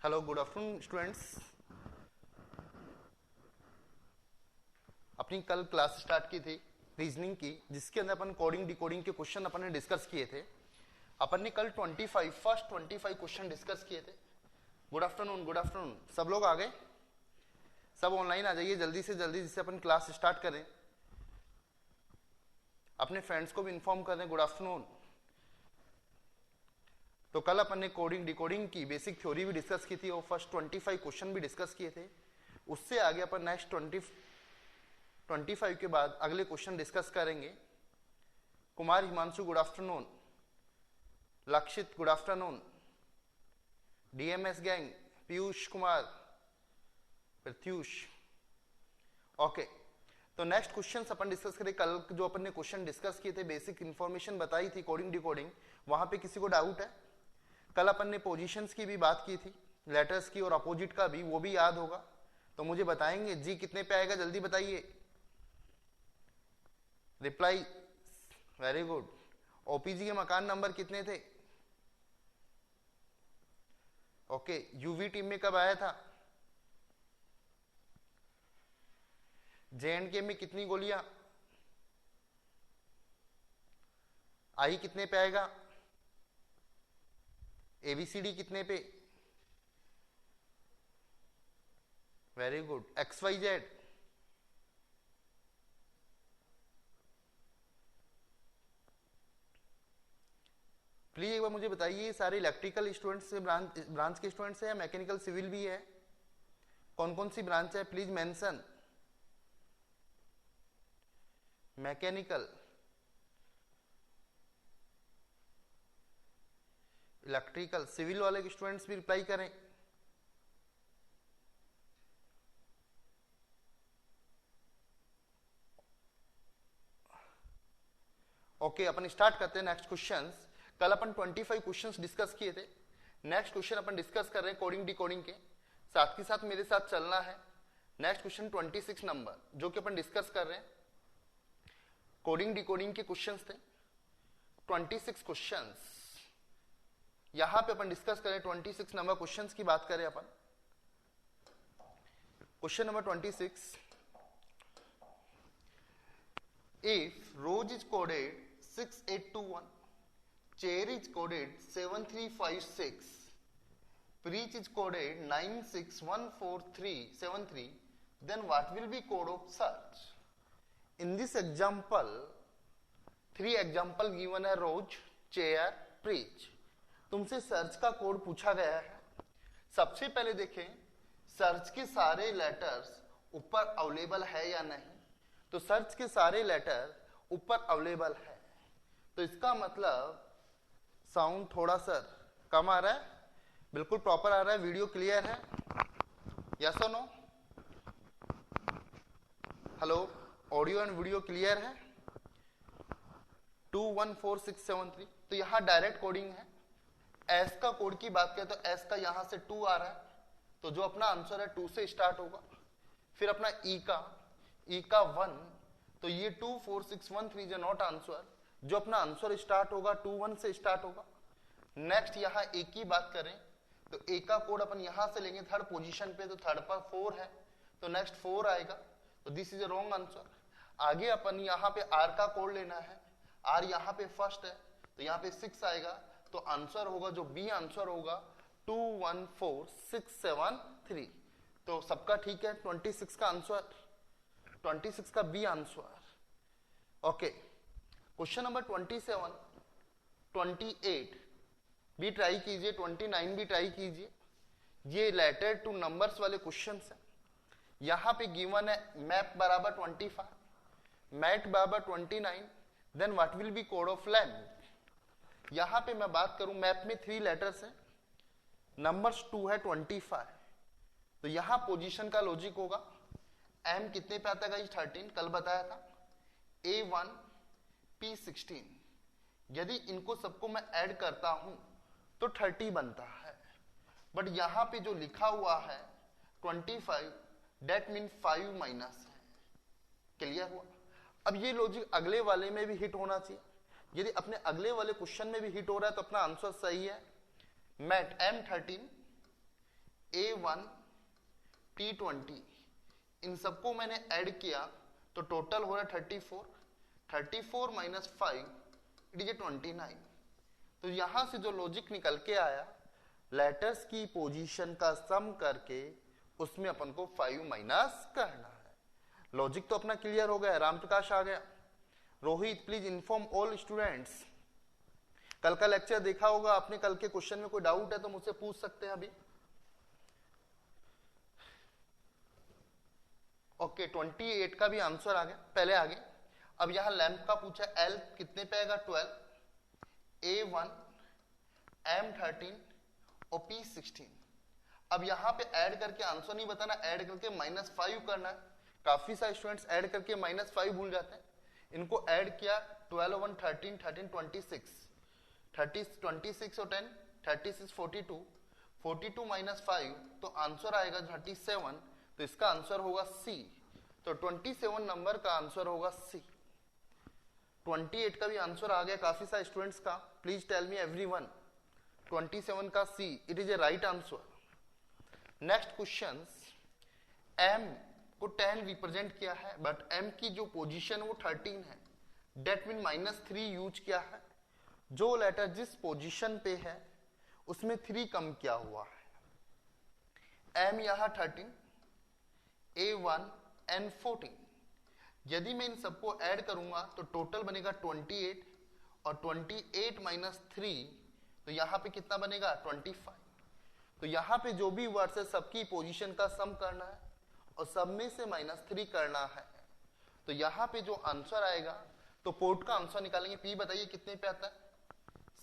Hello good afternoon students. अपनी कल class start की थी रीजनिंग की, जिसके अंदर अपन कोडिंग डिकोडिंग के क्वेश्चन अपन ने डिस्कस किए थे। अपन ने कल 25 क्वेश्चन डिस्कस किए थे। Good afternoon, good afternoon. सब लोग आ गए? सब ऑनलाइन आ जाइए जल्दी से जल्दी, जिससे अपन क्लास स्टार्ट करें। अपने फ्रेंड्स को भी इन्फॉर्म कर दें गुड आफ्टरनून। तो कल अपन ने कोडिंग डिकोडिंग की बेसिक थ्योरी भी डिस्कस की थी और फर्स्ट 25 क्वेश्चन भी डिस्कस किए थे। उससे आगे अपन नेक्स्ट 25 के बाद अगले क्वेश्चन डिस्कस करेंगे। कुमार हिमांशु गुड आफ्टरनून, लक्षित good afternoon, DMs gang Piyush Kumar, Pratyush. Okay, तो नेक्स्ट क्वेश्चन अपन डिस्कस करें। कल जो अपन ने क्वेश्चन डिस्कस किए थे, बेसिक इंफॉर्मेशन बताई थी कोडिंग डिकोडिंग, वहां पे किसी को डाउट है? कल अपन ने पोजीशंस की भी बात की थी, लेटर्स की और अपोजिट का भी, वो भी याद होगा तो मुझे बताएंगे। जी कितने पे आएगा जल्दी बताइए। Reply, very good. ओपीजी के मकान नंबर कितने थे? ओके, यूवी टीम में कब आया था? जेएंडके में कितनी गोलियां आई? कितने पे आएगा? एबीसीडी कितने पे? Very good. XYZ प्लीज एक बार मुझे बताइए, सारे इलेक्ट्रिकल स्टूडेंट्स से ब्रांच के स्टूडेंट्स है या मैकेनिकल सिविल भी है? कौन कौन सी ब्रांच है please mention. Mechanical, electrical, civil वाले स्टूडेंट्स भी रिप्लाई करें। ओके, अपन स्टार्ट करते हैं नेक्स्ट क्वेश्चंस। कल अपन 25 क्वेश्चंस डिस्कस किए थे। नेक्स्ट क्वेश्चन अपन डिस्कस कर रहे हैं कोडिंग डिकोडिंग के। साथ के साथ मेरे साथ चलना है। नेक्स्ट क्वेश्चन 26 नंबर जो कि अपन डिस्कस कर रहे हैं, कोडिंग डिकोडिंग के क्वेश्चंस थे। 26 क्वेश्चंस यहां पे अपन डिस्कस करें। 26 नंबर क्वेश्चंस की बात करें अपन। Question number 26, if Rose is coded 6821, Chair is coded 7356, Preach is coded 9614373, then what will be code of search? In this example, 3 example given है, Rose, Chair, Preach। तुमसे search का code पूछा गया है। सबसे पहले देखें सर्च के सारे लेटर्स ऊपर अवेलेबल है या नहीं। तो सर्च के सारे लेटर ऊपर अवेलेबल है, तो इसका मतलब साउंड थोड़ा सा कम आ रहा है, बिल्कुल प्रॉपर आ रहा है, वीडियो क्लियर है? यस और no? Hello, audio and video clear है? 214673। तो यहां डायरेक्ट कोडिंग है। एस का कोड की बात करें तो एस का यहां से 2 आ रहा है, तो जो अपना आंसर है 2 से स्टार्ट होगा। फिर अपना ई का 1, तो ये 24613 जो नॉट आंसर, जो अपना आंसर स्टार्ट होगा 21 से स्टार्ट होगा। नेक्स्ट यहां ए की बात करें तो ए का कोड अपन यहां से लेंगे थर्ड पोजीशन पे, तो थर्ड पर 4 है, तो नेक्स्ट 4 आएगा, तो this is a wrong answer. आगे अपन यहां पे आर का कोड लेना है, आर यहां पे फर्स्ट है, तो यहां पे 6 आएगा, तो आंसर होगा जो बी आंसर होगा 214673। तो सबका ठीक है, 26 का आंसर, 26 का B answer. Okay, question number 27, 28 भी ट्राई कीजिए, 29 भी ट्राई कीजिए। ये लेटर टू नंबर्स वाले क्वेश्चन है। यहां पे गिवन है मैप बराबर 25, मैट बराबर 29, then what will be code of length. यहां पे मैं बात करूं, मैप में 3 लेटर्स है, नंबर्स 2 है, 25, तो यहां पोजीशन का लॉजिक होगा। एम कितने पे आता है गाइस? 13, कल बताया था। A1 P16, यदि इनको सबको मैं ऐड करता हूं तो 30 बनता है, बट यहां पे जो लिखा हुआ है 25, डेट मीन 5 माइनस है। क्लियर हुआ? अब ये लॉजिक अगले वाले में भी हिट होना चाहिए। यदि अपने अगले वाले क्वेश्चन में भी हिट हो रहा है तो अपना आंसर सही है। मैट M13 A1 T20 इन सबको मैंने ऐड किया तो टोटल हो रहा है 34 माइनस 5 इट इज 29। तो यहां से जो लॉजिक निकल के आया, लेटर्स की पोजीशन का सम करके उसमें अपन को 5 माइनस करना है। लॉजिक तो अपना क्लियर हो गया। रामप्रकाश आ गया। Rohit please inform all students. कल का लेक्चर देखा होगा आपने, कल के क्वेश्चन में कोई डाउट है तो मुझसे पूछ सकते हैं अभी। ओके 28 का भी आंसर आ गया, पहले आगे। अब यहां लैंप का पूछा, एल कितने पे आएगा 12, A1 M13 और P16। अब यहां पे ऐड करके आंसर नहीं बताना, ऐड करके -5 करना है। काफी सारे स्टूडेंट्स ऐड करके -5 भूल जाते हैं। इनको ऐड किया 12 1 13 13 26 26 और 10 36 42 42 माइनस 5 तो आंसर आएगा 37। तो इसका आंसर होगा सी। तो 27 नंबर का आंसर होगा सी। 28 का भी आंसर आ गया काफी सारे स्टूडेंट्स का। प्लीज टेल मी एवरीवन 27 का C, it is a right answer. Next question, m को 10 रिप्रेजेंट किया है बट m की जो पोजीशन वो 13 है, डेट मीन -3 यूज किया है। जो लेटर जिस पोजीशन पे है उसमें 3 कम किया हुआ है। m यहां 13, A1 N14। यदि मैं इन सबको ऐड करूंगा तो टोटल बनेगा 28 और 28 माइनस 3 तो यहां पे कितना बनेगा 25। तो यहां पे जो भी वर्ड्स है सबकी पोजीशन का सम करना है और सब में से -3 करना है। तो यहां पे जो आंसर आएगा, तो पोर्ट का आंसर निकालेंगे। पी बताइए कितने पे आता है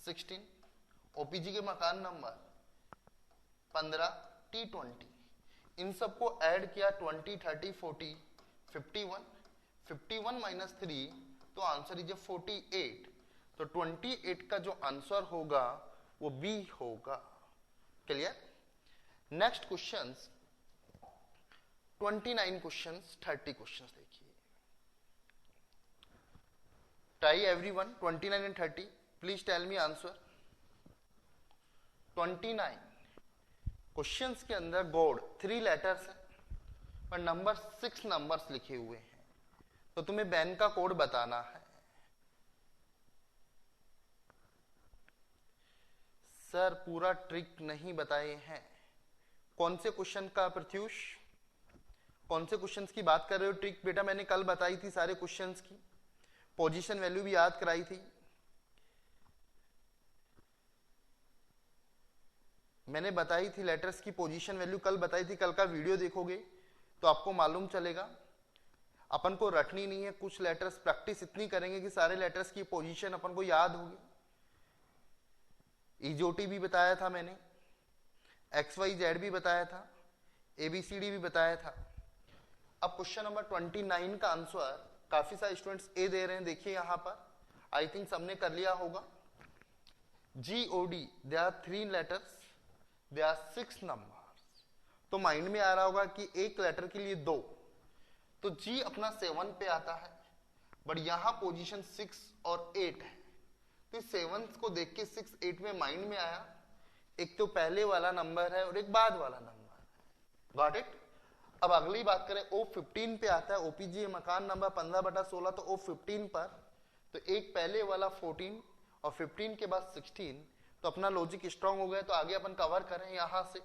16, ओपीजी के मकान नंबर 15 T20। इन सबको ऐड किया 20 30 40 51 51 माइनस 3 तो आंसर इज 48। तो 28 का जो आंसर होगा वो बी होगा। Clear. Next questions 29 questions 30 questions देखिए। Try everyone 29 and 30 please tell me answer. 29 questions के अंदर गॉड 3 लेटर्स है पर नंबर 6 नंबर्स लिखे हुए हैं। तो तुम्हें बैन का कोड बताना है। सर पूरा ट्रिक नहीं बताए हैं। कौन से क्वेश्चन का प्रत्युष, कौन से क्वेश्चंस की बात कर रहे हो? ट्रिक बेटा मैंने कल बताई थी सारे क्वेश्चंस की, पोजीशन वैल्यू भी याद कराई थी। मैंने बताई थी लेटर्स की पोजीशन वैल्यू कल बताई थी। कल का वीडियो देखोगे तो आपको मालूम चलेगा। अपन को रटनी नहीं है, कुछ लेटर्स प्रैक्टिस इतनी करेंगे कि सारे लेटर्स की पोजीशन अपन को याद होगी। ईजोटी भी बताया था मैंने, XYZ भी बताया था, ABCD भी बताया था। अब क्वेश्चन नंबर 29 का आंसर काफी सारे स्टूडेंट्स ए दे रहे हैं। देखिए यहां पर आई थिंक सबने कर लिया होगा। GOD they are 3 letters, they are 6 numbers. तो माइंड में आ रहा होगा कि एक लेटर के लिए 2, तो G अपना 7 पे आता है बट यहां पोजीशन 6 और 8 है। तो 7 को देख के 6 8 में माइंड में आया, एक तो पहले वाला नंबर है और एक बाद वाला नंबर है। Got it. अब अगली बात करें, O15 पे आता है। ओपीजी मकान नंबर 15/16 तो O15 पर, तो एक पहले वाला 14 और 15 के बाद 16। तो अपना लॉजिक स्ट्रांग हो गया। तो आगे अपन कवर करें यहां से।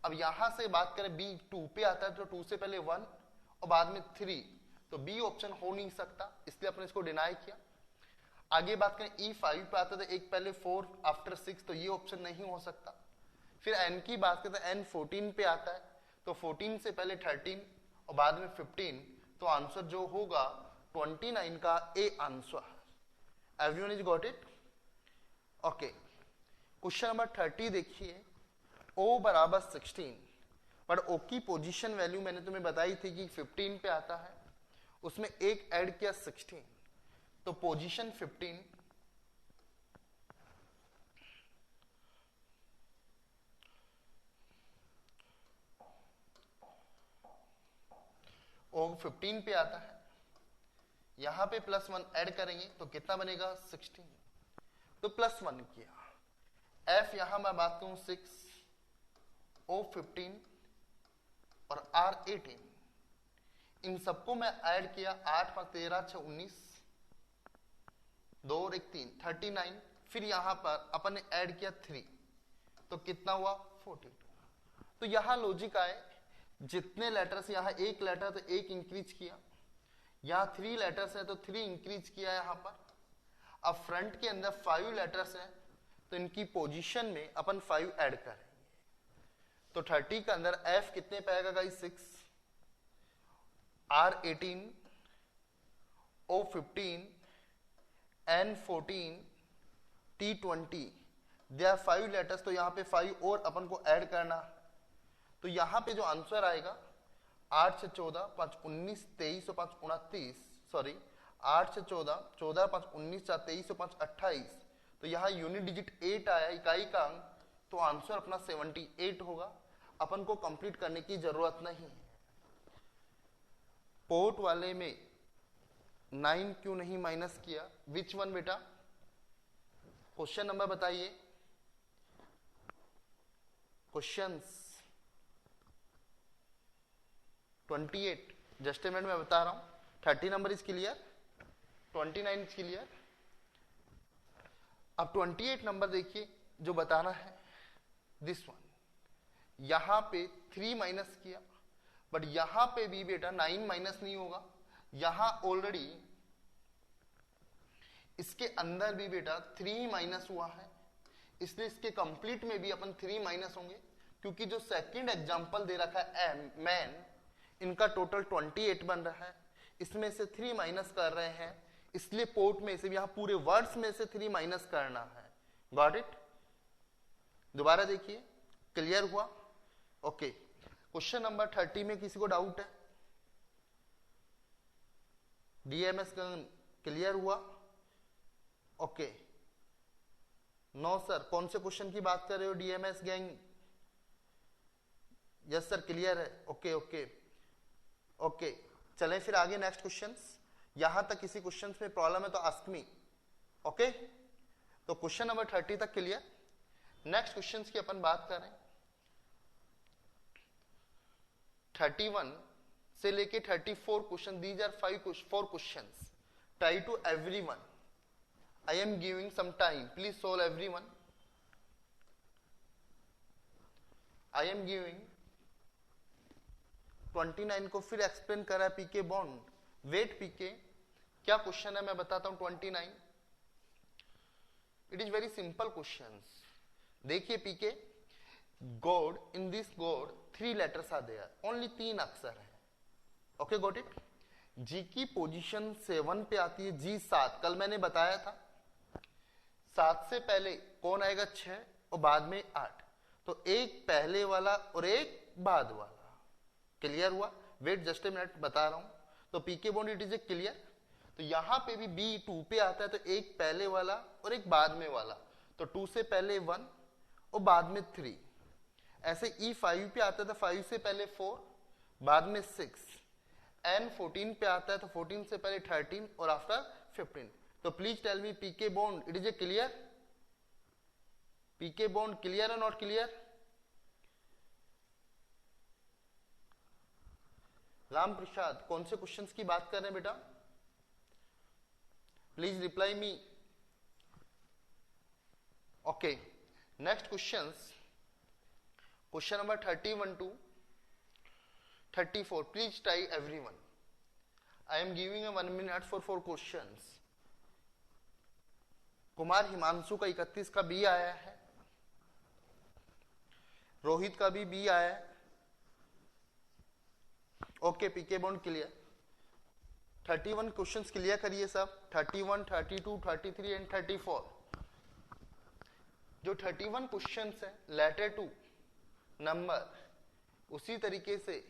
अब यहां से बात करें B2 पे आता है तो 2 से पहले 1 और बाद में 3, तो बी ऑप्शन हो नहीं सकता, इसलिए अपने इसको डिनाई किया। आगे बात करें E5 पे आता है, एक पहले 4 आफ्टर 6, तो ये ऑप्शन नहीं हो सकता। फिर N की बात करते हैं, N14 पे आता है तो 14 से पहले 13 और बाद में 15, तो आंसर जो होगा 29 का A answer. Everyone is got it? Okay. Question number 30 देखिए। O बराबर 16 पर O की पोजीशन वैल्यू मैंने तुम्हें बताई थी कि 15 पे आता है, उसमें एक ऐड किया 16, तो पोजीशन 15 O 15 पे आता है। यहां पे +1 ऐड करेंगे तो कितना बनेगा 16, तो +1 किया। F यहां मैं बात करूं 6, O15 और R18, इन सबको मैं ऐड किया, 8 5 13 6 19, 2 और 1 3, 39। फिर यहां पर अपन ने ऐड किया 3, तो कितना हुआ 42। तो यहां लॉजिक आए, जितने लेटर्स, यहां एक लेटर तो एक इंक्रीज किया, यहां 3 लेटर्स है तो 3 इंक्रीज किया यहां पर। अब फ्रंट के अंदर 5 लेटर्स हैं तो इनकी पोजीशन में अपन 5 ऐड करेंगे। तो 30 के अंदर F कितने पे आएगा guys 6, R18, O15, N14, T20, they are 5 letters, तो यहाँ पे 5 और अपन को ऐड करना। तो यहाँ पे जो आंसर आएगा 8 से 14 5 19 23 और 5 29, सॉरी 8 से 14 14 5 19 4 23 और 5 28, तो यहाँ यूनिट डिजिट 8 आया, इकाई का अंक, तो आंसर अपना 78 होगा। अपन को कंप्लीट करने की जरूरत नहीं है। पोर्ट वाले में 9 क्यों नहीं माइनस किया, विच वन बेटा? क्वेश्चन नंबर बताइए, क्वेश्चंस 28, जस्ट ए मिनट में बता रहा हूं। 30 number is clear, 29 is clear. अब 28 नंबर देखिए, जो बताना है दिस वन, यहां पे 3 माइनस किया, बट यहां पे भी बेटा 9 माइनस नहीं होगा, यहां ऑलरेडी इसके अंदर भी बेटा 3 माइनस हुआ है, इसलिए इसके कंप्लीट में भी अपन 3 माइनस होंगे, क्योंकि जो सेकंड एग्जांपल दे रखा है मैन, इनका टोटल 28 बन रहा है, इसमें से 3 माइनस कर रहे हैं, इसलिए पोर्ट में से यहां पूरे वर्ड्स में से 3 माइनस करना है। Got it? दोबारा देखिए, क्लियर हुआ? ओके। क्वेश्चन नंबर 30 में किसी को डाउट है? डीएमएस क्लियर हुआ? ओके। नो सर, कौन से क्वेश्चन की बात कर रहे हो DMs gang? Yes sir, clear है। ओके ओके ओके, चलें फिर आगे नेक्स्ट क्वेश्चंस। यहां तक किसी क्वेश्चंस में प्रॉब्लम है तो आस्क मी। ओके, तो क्वेश्चन नंबर 30 तक क्लियर। नेक्स्ट क्वेश्चंस की अपन बात करें, 31 से लेके 34 question, these are 4 questions. Try to everyone, I am giving some time, please solve everyone. I am giving 29 को फिर एक्सप्लेन करा पीके बॉन्ड। वेट पीके, क्या क्वेश्चन है मैं बताता हूं। 29, it is very simple question. देखिए P K, god, in this god 3 letters are there, only 3 अक्षर है। Okay, got it? जी की पोजीशन 7 पे आती है, जी 7, कल मैंने बताया था 7 से पहले कौन आएगा 6 और बाद में 8, तो एक पहले वाला और एक बाद वाला। क्लियर हुआ? वेट जस्ट ए मिनट, बता रहा हूं। तो P K bond it is a clear. तो यहां पे भी बी 2 पे आता है, तो एक पहले वाला और एक बाद में वाला, तो 2 से पहले 1 और बाद में 3। ऐसे ई 5 पे आता है तो 5 से पहले 4, बाद में 6। एन 14 पे आता है तो 14 से पहले 13 और आफ्टर 15। तो please tell me PK bond it is a clear? PK Bond clear है नॉट क्लियर? राम प्रसाद, कौन से क्वेश्चंस की बात कर रहे हैं बेटा? Please reply me. Okay, next questions, question number 31 to 34, please try everyone. I am giving 1 minute for 4 questions. Kumar Himanshu का 31 का बी आया है, रोहित का भी बी आया है। ओके, पीके बॉन्ड क्लियर। 31 क्वेश्चंस क्लियर करिए सब, 31, 32, 33 एंड 34। जो 31 क्वेश्चंस है लेटर टू नंबर, उसी तरीके से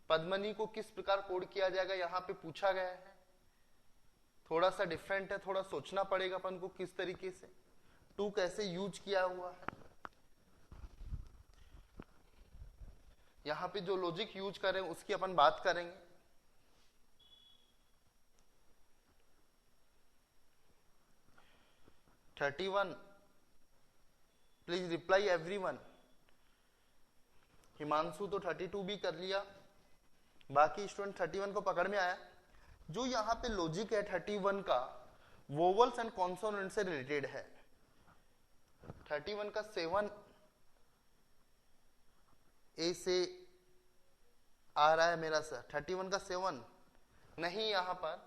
पद्मनी को किस प्रकार कोड किया जाएगा यहां पे पूछा गया है। थोड़ा सा डिफरेंट है, थोड़ा सोचना पड़ेगा अपन को किस तरीके से, टू कैसे यूज किया हुआ है। यहां पे जो लॉजिक यूज करें उसकी अपन बात करेंगे। Please reply everyone. हिमांशु तो 32 भी कर लिया, बाकी स्टूडेंट 31 को पकड़ में आया। जो यहाँ पे लॉजिक है 31 का वोवल्स एंड कॉन्सोनेंट से रिलेटेड है। 31 का 7 ए से आ रहा है मेरा सर, 31 का 7 नहीं। यहां पर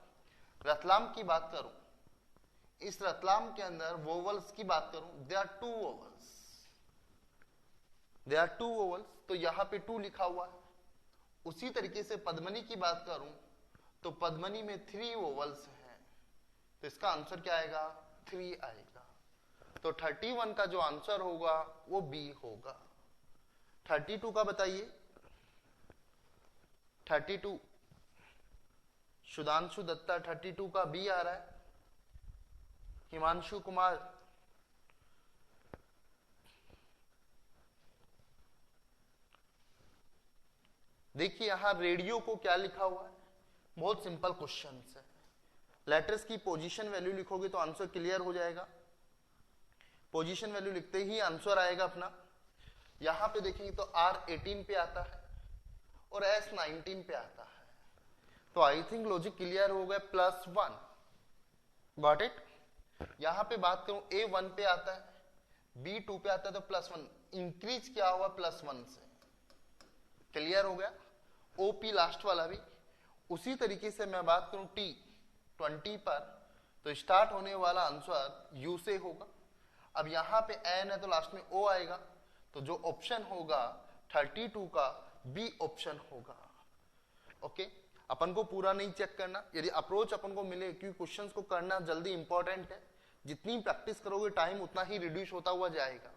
रतलाम की बात करूं, इस रतलाम के अंदर वोवल्स की बात करूं, they are two vowels, they are two vowels, तो यहां पे 2 लिखा हुआ है। उसी तरीके से पद्मनी की बात करूं तो पद्मनी में 3 वोवल्स हैं, तो इसका आंसर क्या आएगा, 3 आएगा। तो 31 का जो आंसर होगा वो बी होगा। 32 का बताइए, 32 सुधांशु दत्ता 32 का बी आ रहा है। हिमांशु कुमार देखिए यहां रेडियो को क्या लिखा हुआ है, बहुत सिंपल क्वेश्चन है। लेटर्स की पोजीशन वैल्यू लिखोगे तो आंसर क्लियर हो जाएगा। पोजीशन वैल्यू लिखते ही आंसर आएगा अपना। यहां पे देखेंगे तो R18 पे आता है और S19 पे आता है, तो आई थिंक लॉजिक क्लियर हो गया, +1। Got it. यहां पे बात करूं A1 पे आता है, B2 पे आता है तो +1, इंक्रीज क्या हुआ +1 से, क्लियर हो गया। OP लास्ट वाला भी उसी तरीके से मैं बात करूं T20 पर तो स्टार्ट होने वाला आंसर U से होगा। अब यहां पे N है तो लास्ट में O आएगा, तो जो ऑप्शन होगा 32 का बी ऑप्शन होगा। ओके, अपन को पूरा नहीं चेक करना, यदि अप्रोच अपन को मिले, क्योंकि क्वेश्चंस को करना जल्दी इंपॉर्टेंट है, जितनी प्रैक्टिस करोगे टाइम उतना ही रिड्यूस होता हुआ जाएगा।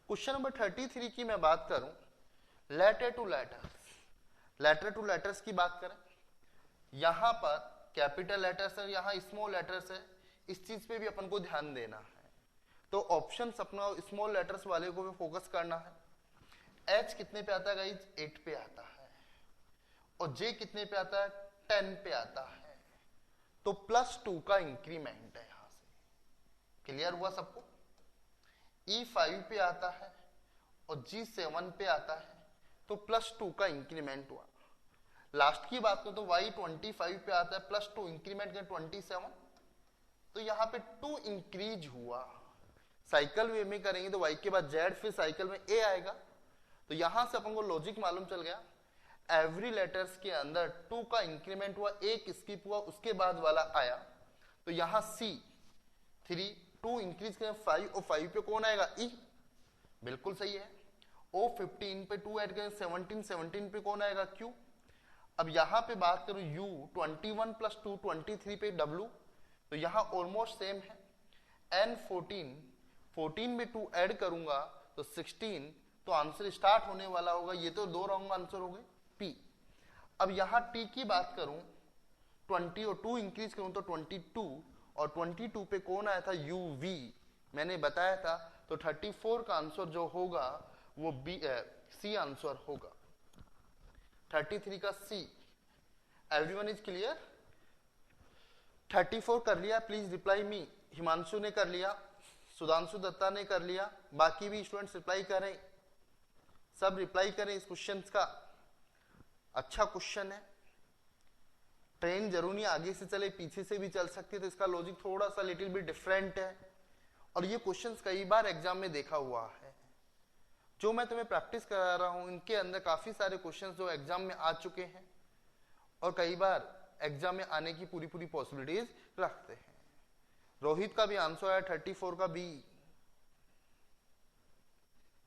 क्वेश्चन नंबर 33 की मैं बात करूं, letter to letters, letter to letters की बात करें, यहां पर कैपिटल लेटर्स है, यहां स्मॉल लेटर्स है, इस चीज पे भी अपन को ध्यान देना है। तो ऑप्शंस अपना स्मॉल लेटर्स वाले को भी फोकस करना है। H कितने पे आता है गाइज, 8 पे आता है, और J कितने पे आता है, 10 पे आता है, तो +2 का इंक्रीमेंट है यहां से, क्लियर हुआ सबको। E 5 पे आता है और G 7 पे आता है, तो +2 का इंक्रीमेंट हुआ। लास्ट की बात करो तो Y 25 पे आता है, +2 इंक्रीमेंट का 27, तो यहां पे 2 इंक्रीज हुआ। साइकिल वे में करेंगे तो Y के बाद Z, फिर साइकिल में A आएगा, तो यहां से अपन को लॉजिक मालूम चल गया, एवरी लेटर्स के अंदर 2 का इंक्रीमेंट हुआ, एक स्किप हुआ, उसके बाद वाला आया, तो यहां C3 2 इंक्रीज करें 5, और 5 पे कौन आएगा, E, बिल्कुल सही है। O 15 पे 2 ऐड करें 17 पे कौन आएगा, Q। अब यहां पे बात करूं U 21 + 2 23 पे W, तो यहां ऑलमोस्ट सेम है। N 14 में 2 ऐड करूंगा तो 16, तो आंसर स्टार्ट होने वाला होगा, ये तो 2 रॉन्ग आंसर हो गए, P। अब यहां T की बात करूं, 20 और 2 इंक्रीज करूं तो 22, और 22 पे कौन आया था, UV, मैंने बताया था, तो 34 का आंसर जो होगा वो C आंसर होगा। 33 का C। Everyone is clear. 34 कर लिया, प्लीज रिप्लाई मी। हिमांशु ने कर लिया, सुधांशु दत्ता ने कर लिया, बाकी भी स्टूडेंट्स रिप्लाई करें, सब रिप्लाई करें इस क्वेश्चन का। अच्छा क्वेश्चन है, ट्रेन जरूर नहीं आगे से चले, पीछे से भी चल सकती है, तो इसका लॉजिक थोड़ा सा लिटिल बिट डिफरेंट है, और ये क्वेश्चंस कई बार एग्जाम में देखा हुआ है। जो मैं तुम्हें प्रैक्टिस करा रहा हूं, इनके अंदर काफी सारे क्वेश्चंस जो एग्जाम में आ चुके हैं, और कई बार एग्जाम में आने की पूरी पॉसिबिलिटीज रखते हैं। रोहित का भी आंसर है 34 का B.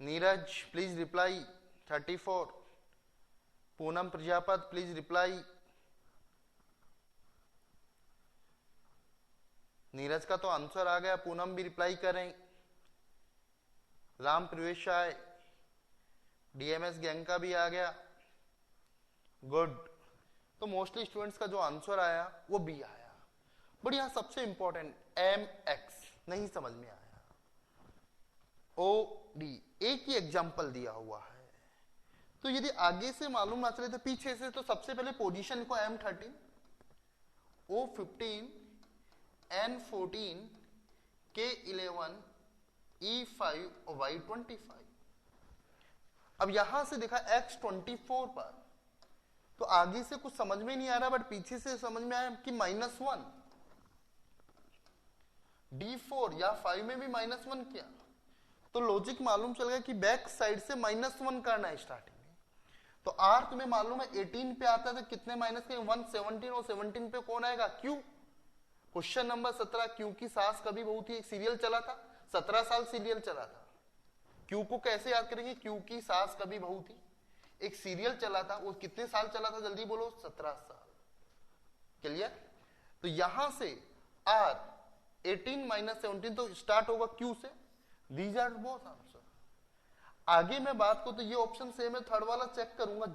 Neeraj please reply 34। Poonam Prajapat please reply. Neeraj का तो आंसर आ गया, पूनम भी रिप्लाई करें। राम प्रवेश आए, डीएमएस गैंग का भी आ गया, गुड। तो मोस्टली स्टूडेंट्स का जो आंसर आया वो बी आया। बट यहां सबसे इंपॉर्टेंट MX नहीं समझ में आया, OD एक ही एग्जाम्पल दिया हुआ है, तो यदि आगे से मालूम ना चले तो पीछे से, तो सबसे पहले पोजीशन को M13, O15, N14, K11, E5 और Y25। अब यहां से देखा x24 पर, तो आगे से कुछ समझ में नहीं आ रहा, बट पीछे से समझ में आया कि -1, D4 या 5 में भी -1 किया, तो लॉजिक मालूम चल गया कि बैक साइड से -1 करना है स्टार्टिंग में। तो R तुम्हें मालूम है 18 पे आता है, तो कितने माइनस के 1 17, और 17 पे कौन आएगा, Q। क्वेश्चन नंबर 17, Q की सास कभी बहू थी, एक सीरियल चला था, 17 साल सीरियल चला था। Q को कैसे याद करेंगे, Q की सास कभी बहू थी, एक सीरियल चला था, वो कितने साल चला था, जल्दी बोलो, 17 साल। क्लियर। तो यहां से R 18 - 17 तो स्टार्ट होगा Q से। These are both answer. आगे मैं बात करूं तो ये ऑप्शन सेम है, थर्ड वाला चेक करूंगा,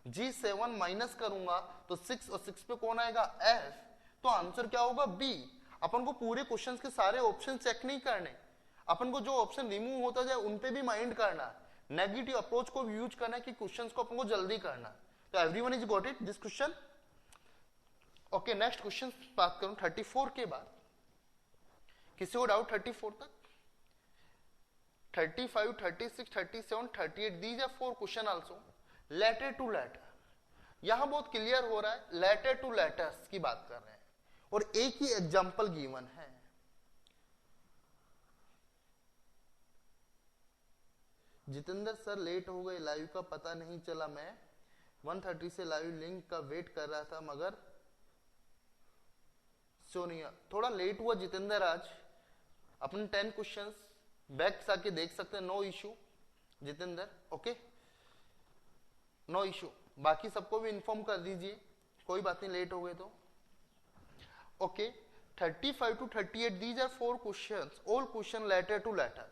G 7 माइनस करूंगा तो 6, और 6 पे कौन आएगा, F, तो आंसर क्या होगा, B। अपन को पूरे क्वेश्चन के सारे ऑप्शन चेक नहीं करने, अपन को जो ऑप्शन रिमूव होता जाए उन पे भी माइंड करना है, नेगेटिव अप्रोच को यूज करना है कि क्वेश्चंस को अपन को जल्दी करना है। तो everyone is got it this question. Okay, next question बात करूं 34 के बाद। किसी को डाउट 34 तक? 35, 36, 37, 38 these are 4 question also letter to letter. यहां बहुत क्लियर हो रहा है, लेटर टू लेटर्स की बात कर रहे हैं और एक ही एग्जांपल गिवन है। जितेंद्र सर लेट हो गए, लाइव का पता नहीं चला, मैं 1:30 से लाइव लिंक का वेट कर रहा था मगर सोनिया थोड़ा लेट हुआ। जितेंद्र आज अपन 10 क्वेश्चंस बैक आके देख सकते हैं, no issue Jitendra. Okay, no issue, बाकी सबको भी इन्फॉर्म कर दीजिए, कोई बात नहीं लेट हो गए तो। Okay, 35 to 38 these are 4 questions, all question letter to letter.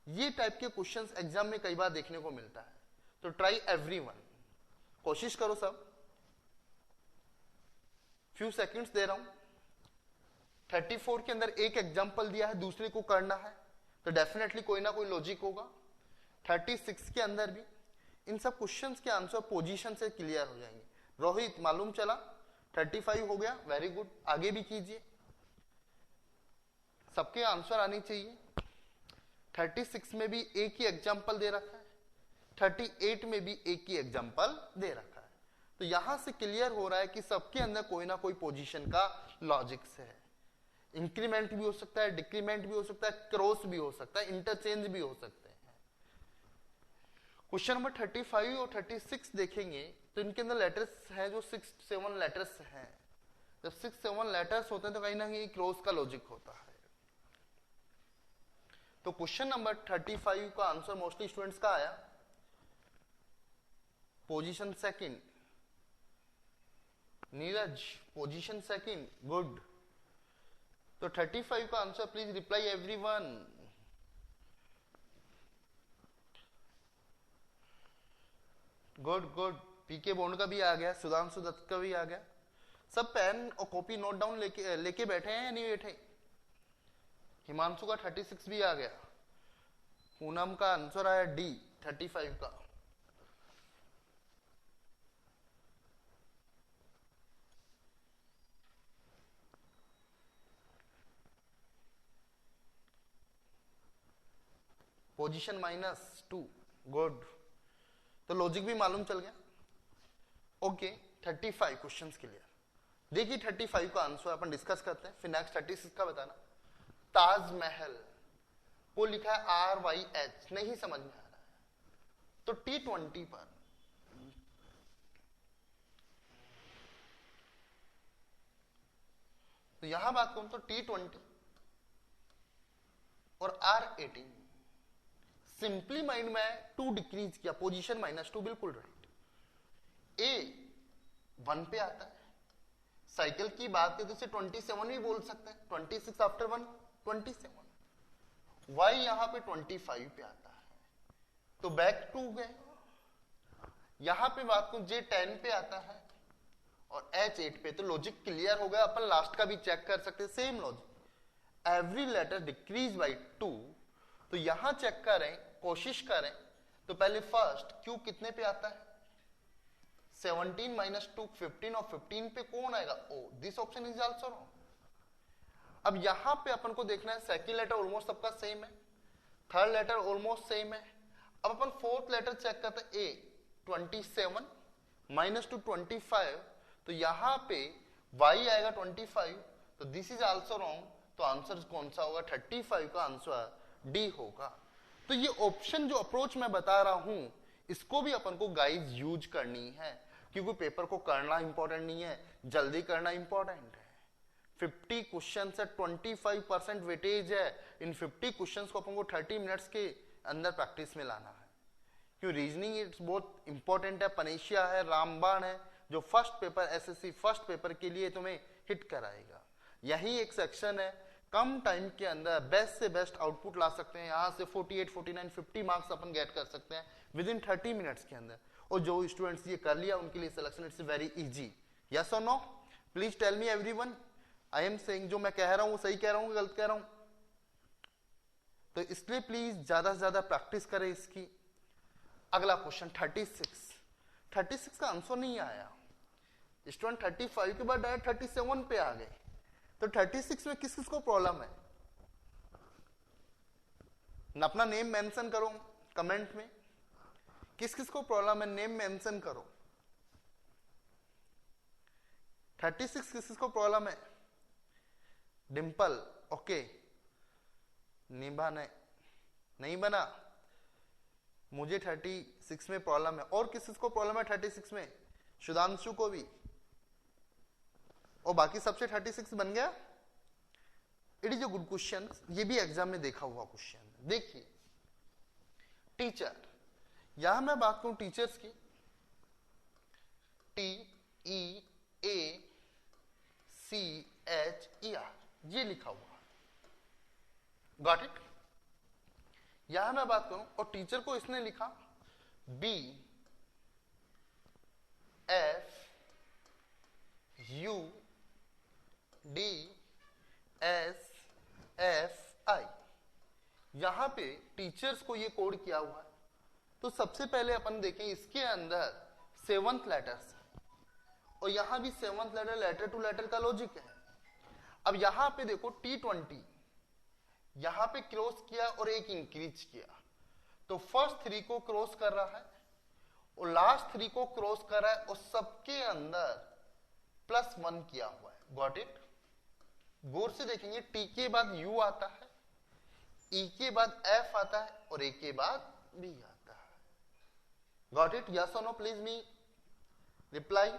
ये टाइप के क्वेश्चंस एग्जाम में कई बार देखने को मिलता है, तो ट्राई एवरीवन, कोशिश करो सब। फ्यू सेकंड्स दे रहा हूं। 34 के अंदर एक एग्जांपल दिया है, दूसरे को करना है, तो डेफिनेटली कोई ना कोई लॉजिक होगा। 36 के अंदर भी इन सब क्वेश्चंस के आंसर पोजीशन से क्लियर हो जाएंगे। रोहित मालूम चला, 35 हो गया, वेरी गुड, आगे भी कीजिए, सबके आंसर आने चाहिए। 36 में भी एक ही एग्जांपल दे रखा है, 38 में भी एक ही एग्जांपल दे रखा है, तो यहां से क्लियर हो रहा है कि सबके अंदर कोई ना कोई पोजीशन का लॉजिक से है। इंक्रीमेंट भी हो सकता है, डिक्रीमेंट भी हो सकता है, क्रॉस भी हो सकता है, इंटरचेंज भी हो सकते हैं। क्वेश्चन नंबर 35 और 36 देखेंगे तो इनके अंदर लेटर्स हैं जो 6-7 लेटर्स हैं। जब 6-7 लेटर्स होते हैं तो कहीं ना कहीं क्रॉस का लॉजिक होता है। तो क्वेश्चन नंबर 35 का आंसर मोस्टली स्टूडेंट्स का आया position second. Neeraj position second, good. तो 35 का answer please reply everyone. Good good, PK Bond का भी आ गया, सुधांशु दत्त का भी आ गया। सब पेन और कॉपी नोट डाउन लेके बैठे हैं या नहीं बैठे? हिमांशु का 36 भी आ गया। पूनम का आंसर आया डी 35 का। Position -2, good. तो लॉजिक भी मालूम चल गया। Okay, 35 questions clear. देखिए 35 का आंसर अपन डिस्कस करते हैं, फिर नेक्स्ट 36 का बताना। ताजमहल को लिखा है RYH, नहीं समझ में आ रहा है, तो T20 पर तो यहां बात करूं तो T20 और R18 सिंपली माइंड में 2 डिक्रीज किया, पोजीशन -2, बिल्कुल राइट। A 1 पे आता है, साइकिल की बात करते तो 27 भी बोल सकते हैं, 26 आफ्टर 1 27। Y यहां पे 25 पे आता है, तो बैक 2 गए। यहां पे बात करूं J 10 पे आता है और H 8 पे, तो लॉजिक क्लियर हो गया। अपन लास्ट का भी चेक कर सकते हैं, same logic, every letter decrease by 2। तो यहां चेक करें, कोशिश करें, तो पहले फर्स्ट Q कितने पे आता है, 17 - 2 15, और 15 पे कौन आएगा, O। This option is also wrong. अब यहां पे अपन को देखना है, सेकंड लेटर ऑलमोस्ट सबका सेम है, थर्ड लेटर ऑलमोस्ट सेम है, अब अपन फोर्थ लेटर चेक करते हैं, ए 27 माइनस टू 25, तो यहां पे y आएगा 25, तो दिस इज आल्सो रॉन्ग, तो आंसर कौन सा होगा? 35 का आंसर डी होगा। तो ये ऑप्शन जो अप्रोच मैं बता रहा हूं, इसको भी अपन को गाइस यूज करनी है, क्योंकि पेपर को करना इंपॉर्टेंट नहीं है, जल्दी करना इंपॉर्टेंट है। 50 क्वेश्चन से 25% वेटेज है, इन 50 क्वेश्चंस को अपन को 30 मिनट्स के अंदर प्रैक्टिस में लाना है। क्यों? रीजनिंग इट्स बहुत इंपॉर्टेंट है, पनेशिया है, रामबाण है, जो first paper SSC first paper के लिए तुम्हें हिट कराएगा। यही एक सेक्शन है, कम टाइम के अंदर बेस्ट से बेस्ट आउटपुट ला सकते हैं, यहां से 48, 49, 50 मार्क्स अपन गेट कर सकते हैं विद इन 30 मिनट्स के अंदर। और जो स्टूडेंट्स ये कर लिया उनके लिए selection it's very easy. Yes और no? Please tell me everyone, I am saying जो मैं कह रहा हूं वो सही कह रहा हूं, गलत कह रहा हूं? तो इसलिए प्लीज ज्यादा से ज्यादा प्रैक्टिस करें इसकी। अगला क्वेश्चन 36 का आंसर नहीं आया, स्टूडेंट 35 के बाद डायरेक्ट 37 पे आ गए, तो 36 में किस किस को प्रॉब्लम है? अपना नेम मेंशन करो कमेंट में, किस किस को प्रॉब्लम है, नेम मेंशन करो। 36 किस किस को प्रॉब्लम है? डिंपल, ओके, निभा नहीं बना, मुझे 36 में प्रॉब्लम है। और किस किस को प्रॉब्लम है 36 में? सुधांशु को भी, और बाकी सबसे 36 बन गया। It is a good question, ये भी एग्जाम में देखा हुआ क्वेश्चन। देखिए टीचर, यहां मैं बात करूं टीचर्स की, TEACHER ये लिखा हुआ, गॉट इट? यहां मैं बात करूं और टीचर को इसने लिखा BFUDSFI, यहां पे टीचर्स को ये कोड किया हुआ है। तो सबसे पहले अपन देखें इसके अंदर 7th लेटर्स, और यहां भी 7th letter, letter to letter का लॉजिक है। अब यहां पे देखो T20 यहां पे क्रॉस किया और एक इंक्रीज किया, तो फर्स्ट 3 को क्रॉस कर रहा है और लास्ट 3 को क्रॉस कर रहा है, और सबके अंदर +1 किया हुआ है। Got it? गौर से देखेंगे, टी के बाद यू आता है, ई के बाद एफ आता है, और ए के बाद बी आता है। Got it? यस और नो? Please me reply.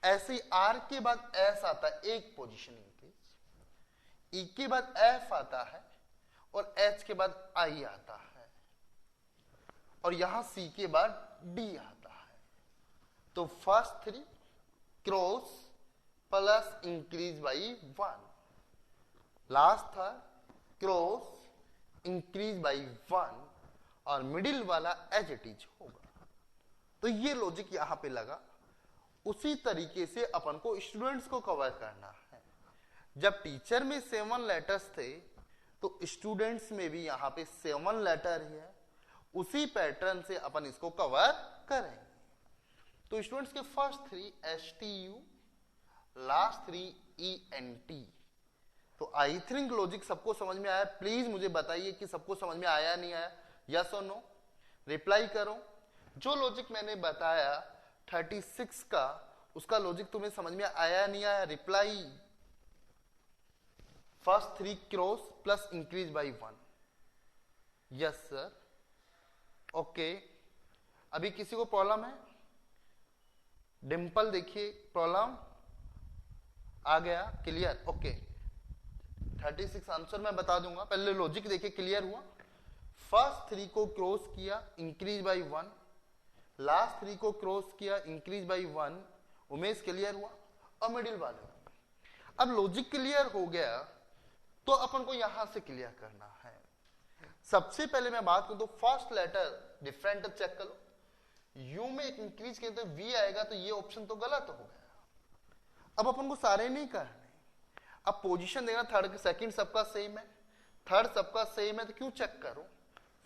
ऐसे आर के बाद एस आता है, एक पोजीशन इंक्रीज, ई के बाद एफ आता है, और एच के बाद आई आता है, और यहां सी के बाद डी आता है। तो first 3 cross plus increase by 1, last 3 cross increase by 1, और मिडिल वाला एज इट इज होगा। तो ये लॉजिक यहां पे लगा। उसी तरीके से अपन को स्टूडेंट्स को कवर करना है। जब टीचर में 7 लेटर्स थे, तो स्टूडेंट्स में भी यहां पे 7 लेटर ही है, उसी पैटर्न से अपन इसको कवर करेंगे। तो स्टूडेंट्स के फर्स्ट 3 STU, लास्ट 3 ENT। तो आई थिंक लॉजिक सबको समझ में आया। प्लीज मुझे बताइए कि सबको समझ में आया नहीं आया, यस और नो? रिप्लाई करो। जो लॉजिक मैंने बताया 36 का, उसका लॉजिक तुम्हें समझ में आया नहीं आया? Reply. First 3 cross plus increase by 1, yes sir, okay. अभी किसी को प्रॉब्लम है? डिंपल देखिए प्रॉब्लम आ गया, क्लियर, ओके। 36 आंसर मैं बता दूंगा, पहले लॉजिक देखिए क्लियर हुआ। फर्स्ट 3 को क्रॉस किया, इंक्रीज बाई 1, लास्ट 3 को क्रॉस किया, इंक्रीज बाई 1, उमेश क्लियर हुआ, और मिडिल वाले। अब लॉजिक क्लियर हो गया, तो अपन को यहां से क्लियर करना है। सबसे पहले मैं बात करूं तो फर्स्ट लेटर डिफरेंट चेक कर लो। यू में एक इंक्रीज किया तो वी आएगा, तो ये ऑप्शन तो गलत हो गया। अब अपन को सारे नहीं करने, अब पोजीशन देना, थर्ड सेकंड सबका सेम है, थर्ड सबका सेम है, तो क्यों चेक करो।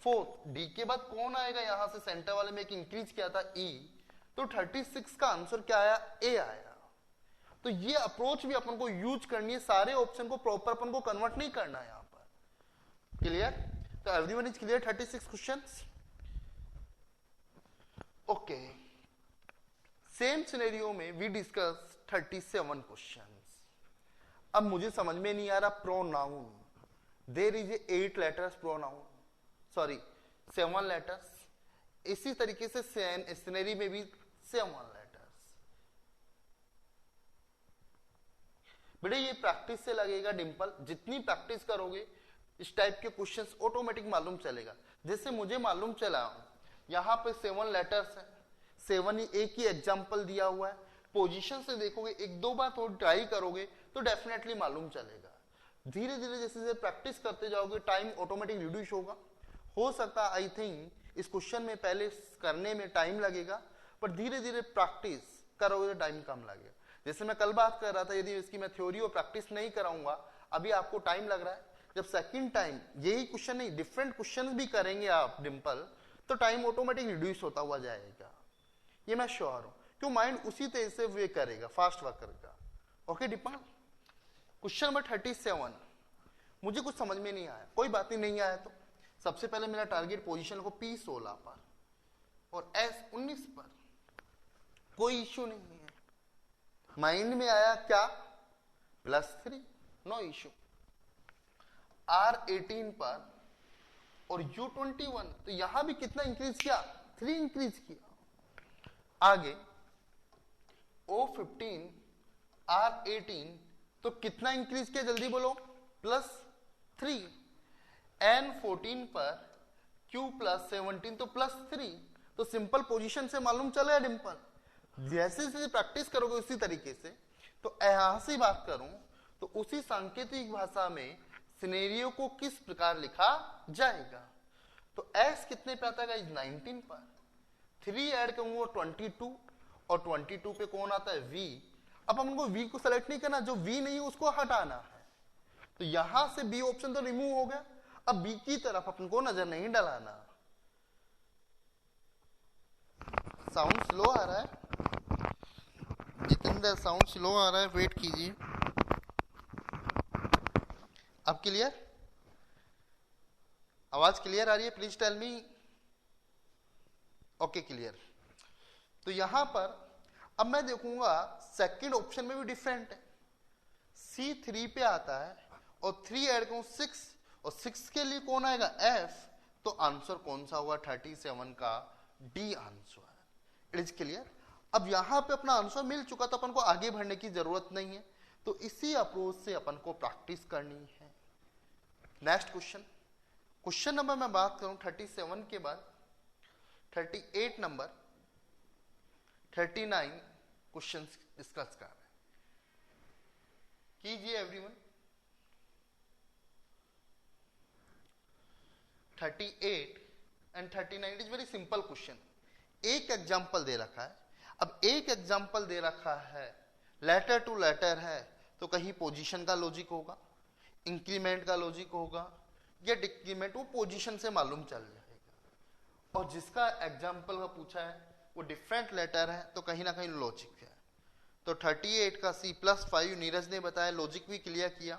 फोर्थ डी के बाद कौन आएगा? यहां से सेंटर वाले में एक इंक्रीज किया था ई, तो 36 का आंसर क्या आया? ए आया। तो ये अप्रोच भी अपन को यूज करनी है, सारे ऑप्शन को प्रॉपर अपन को कन्वर्ट नहीं करना है यहां पर। क्लियर? तो everyone is clear 36 questions? Okay, same scenario में वी डिस्कस 37 क्वेश्चंस। अब मुझे समझ में नहीं आ रहा pronoun, there is 8 letters pronoun, sorry 7 letters. इसी तरीके से सिनेरी में भी 7 लेटर्स। बेटे ये प्रैक्टिस से लगेगा डिंपल, जितनी प्रैक्टिस करोगे इस टाइप के क्वेश्चंस ऑटोमेटिक मालूम चलेगा। जैसे मुझे मालूम चला यहां पे 7 लेटर्स है, 7 ही एक ही एग्जाम्पल दिया हुआ है। पोजीशन से देखोगे, एक दो बार थोड़ी ट्राई करोगे तो डेफिनेटली मालूम चलेगा। धीरे धीरे जैसे जैसे प्रैक्टिस करते जाओगे टाइम ऑटोमेटिक रिड्यूस होगा। हो सकता है आई थिंक इस क्वेश्चन में पहले करने में टाइम लगेगा, पर धीरे धीरे प्रैक्टिस करोगे तो टाइम कम लगेगा। जैसे मैं कल बात कर रहा था, यदि इसकी मैं थ्योरी और प्रैक्टिस नहीं कराऊंगा, अभी आपको टाइम लग रहा है, जब सेकंड टाइम यही क्वेश्चन नहीं डिफरेंट क्वेश्चन भी करेंगे आप डिंपल, तो टाइम ऑटोमेटिक रिड्यूस होता हुआ जाएगा, ये मैं श्योर हूं। क्यों, माइंड उसी तरह से वे करेगा, फास्ट वर्क करेगा। ओके डिंपल, क्वेश्चन नंबर 37 मुझे कुछ समझ में नहीं आया, कोई बात नहीं आया तो सबसे पहले मेरा टारगेट पोजीशन को P16 पर और S19 पर, कोई इश्यू नहीं है। माइंड में आया क्या, +3, नो इश्यू। R18 पर और U21, तो यहां भी कितना इंक्रीज किया, 3 इंक्रीज किया। आगे O15 R18 तो कितना इंक्रीज किया, जल्दी बोलो, +3। N14 पर Q+17 तो +3। तो सिंपल पोजीशन से मालूम चलेगा डिंपल। जैसे जैसे प्रैक्टिस करोगे उसी तरीके से, तो यहां से बात करूं तो उसी सांकेतिक भाषा में सिनेरियो को किस प्रकार लिखा जाएगा। तो S कितने पे आता है, 19 पर। 3 ऐड करूंगा 22 और 22 पे कौन आता है, V। अब हमको V को सेलेक्ट नहीं करना, जो V नहीं है उसको हटाना है। तो यहां से B ऑप्शन तो रिमूव हो गया, अब B की तरफ अपन को नजर नहीं डलाना। साउंड स्लो आ रहा है जितेंद्र, साउंड स्लो आ रहा है, वेट कीजिए। अब क्लियर, आवाज क्लियर आ रही है, please tell me. Okay clear. तो यहां पर अब मैं देखूंगा सेकंड ऑप्शन में भी डिफरेंट है। C3 पे आता है और 3 ऐड करूं 6 और 6 के लिए कौन आएगा, F। तो आंसर कौन सा हुआ, 37 का D answer. It is clear. अब यहां पे अपना आंसर मिल चुका, तो अपन को आगे बढ़ने की जरूरत नहीं है, तो इसी अप्रोच से अपन को प्रैक्टिस करनी है। नेक्स्ट क्वेश्चन, क्वेश्चन नंबर मैं बात करूं 37 के बाद 38 नंबर 39 क्वेश्चन डिस्कस कर रहे हैं, कीजिए everyone. 38 and 39 it is very simple question. एक एग्जाम्पल दे रखा है। अब एक एग्जाम्पल दे रखा है, लेटर टू लेटर है, तो कहीं पोजीशन का लॉजिक होगा, इंक्रीमेंट का लॉजिक होगा, या डिक्रीमेंट, वो पोजीशन से मालूम चल जाएगा। और जिसका एग्जाम्पल का पूछा है वो डिफरेंट लेटर है, तो कहीं ना कहीं लॉजिक है। तो 38 का C+5 नीरज ने बताया, लॉजिक भी क्लियर किया।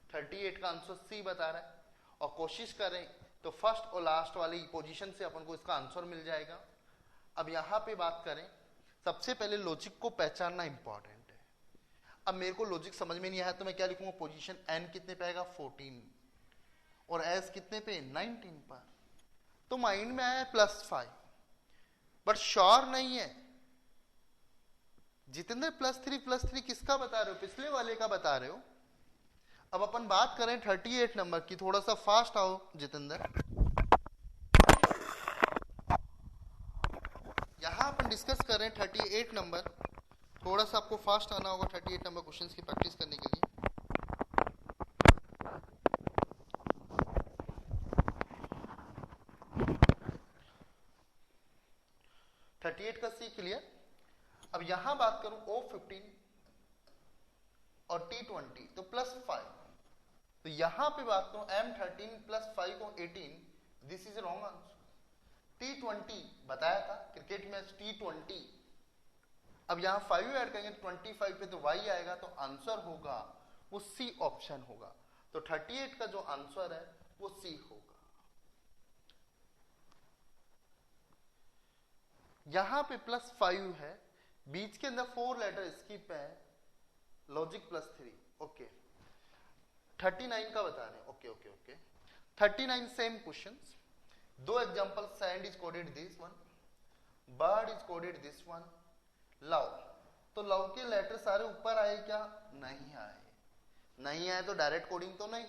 38 का आंसर C बता रहा है, और कोशिश करें तो फर्स्ट और लास्ट वाली पोजीशन से अपन को इसका आंसर मिल जाएगा। अब यहां पे बात करें, सबसे पहले लॉजिक को पहचानना इंपॉर्टेंट है। अब मेरे को लॉजिक समझ में नहीं आया तो मैं क्या लिखूंगा, पोजीशन N कितने पे आएगा, 14, और S कितने पे, 19 पर। तो माइंड में आया +5, बट श्योर नहीं है। जितेंद्र +3 किसका बता रहे हो, पिछले वाले का बता रहे हो। अब अपन बात करें 38 नंबर की, थोड़ा सा फास्ट आओ जितेंद्र। यहां अपन डिस्कस करें 38 नंबर, थोड़ा सा आपको फास्ट आना होगा 38 नंबर क्वेश्चंस की प्रैक्टिस करने के लिए। का C क्लियर। अब यहां बात करूं O15 और T20 तो +5, तो यहां पे बात करूं M13 +5 को 18, this is wrong answer. T20 बताया था क्रिकेट मैच T20, अब यहां 5 ऐड करेंगे 25 पे तो Y आएगा, तो आंसर होगा वो C ऑप्शन होगा। तो 38 का जो आंसर है वो C होगा। यहां पे +5 है, बीच के अंदर 4 लेटर स्किप है, लॉजिक +3। ओके 39 का बता रहे हैं। Okay okay okay 39 same questions, 2 example, sand is coded this one, bird is coded this one, love. तो लव के लेटर सारे ऊपर आए क्या? नहीं आए। नहीं आए तो डायरेक्ट कोडिंग तो नहीं,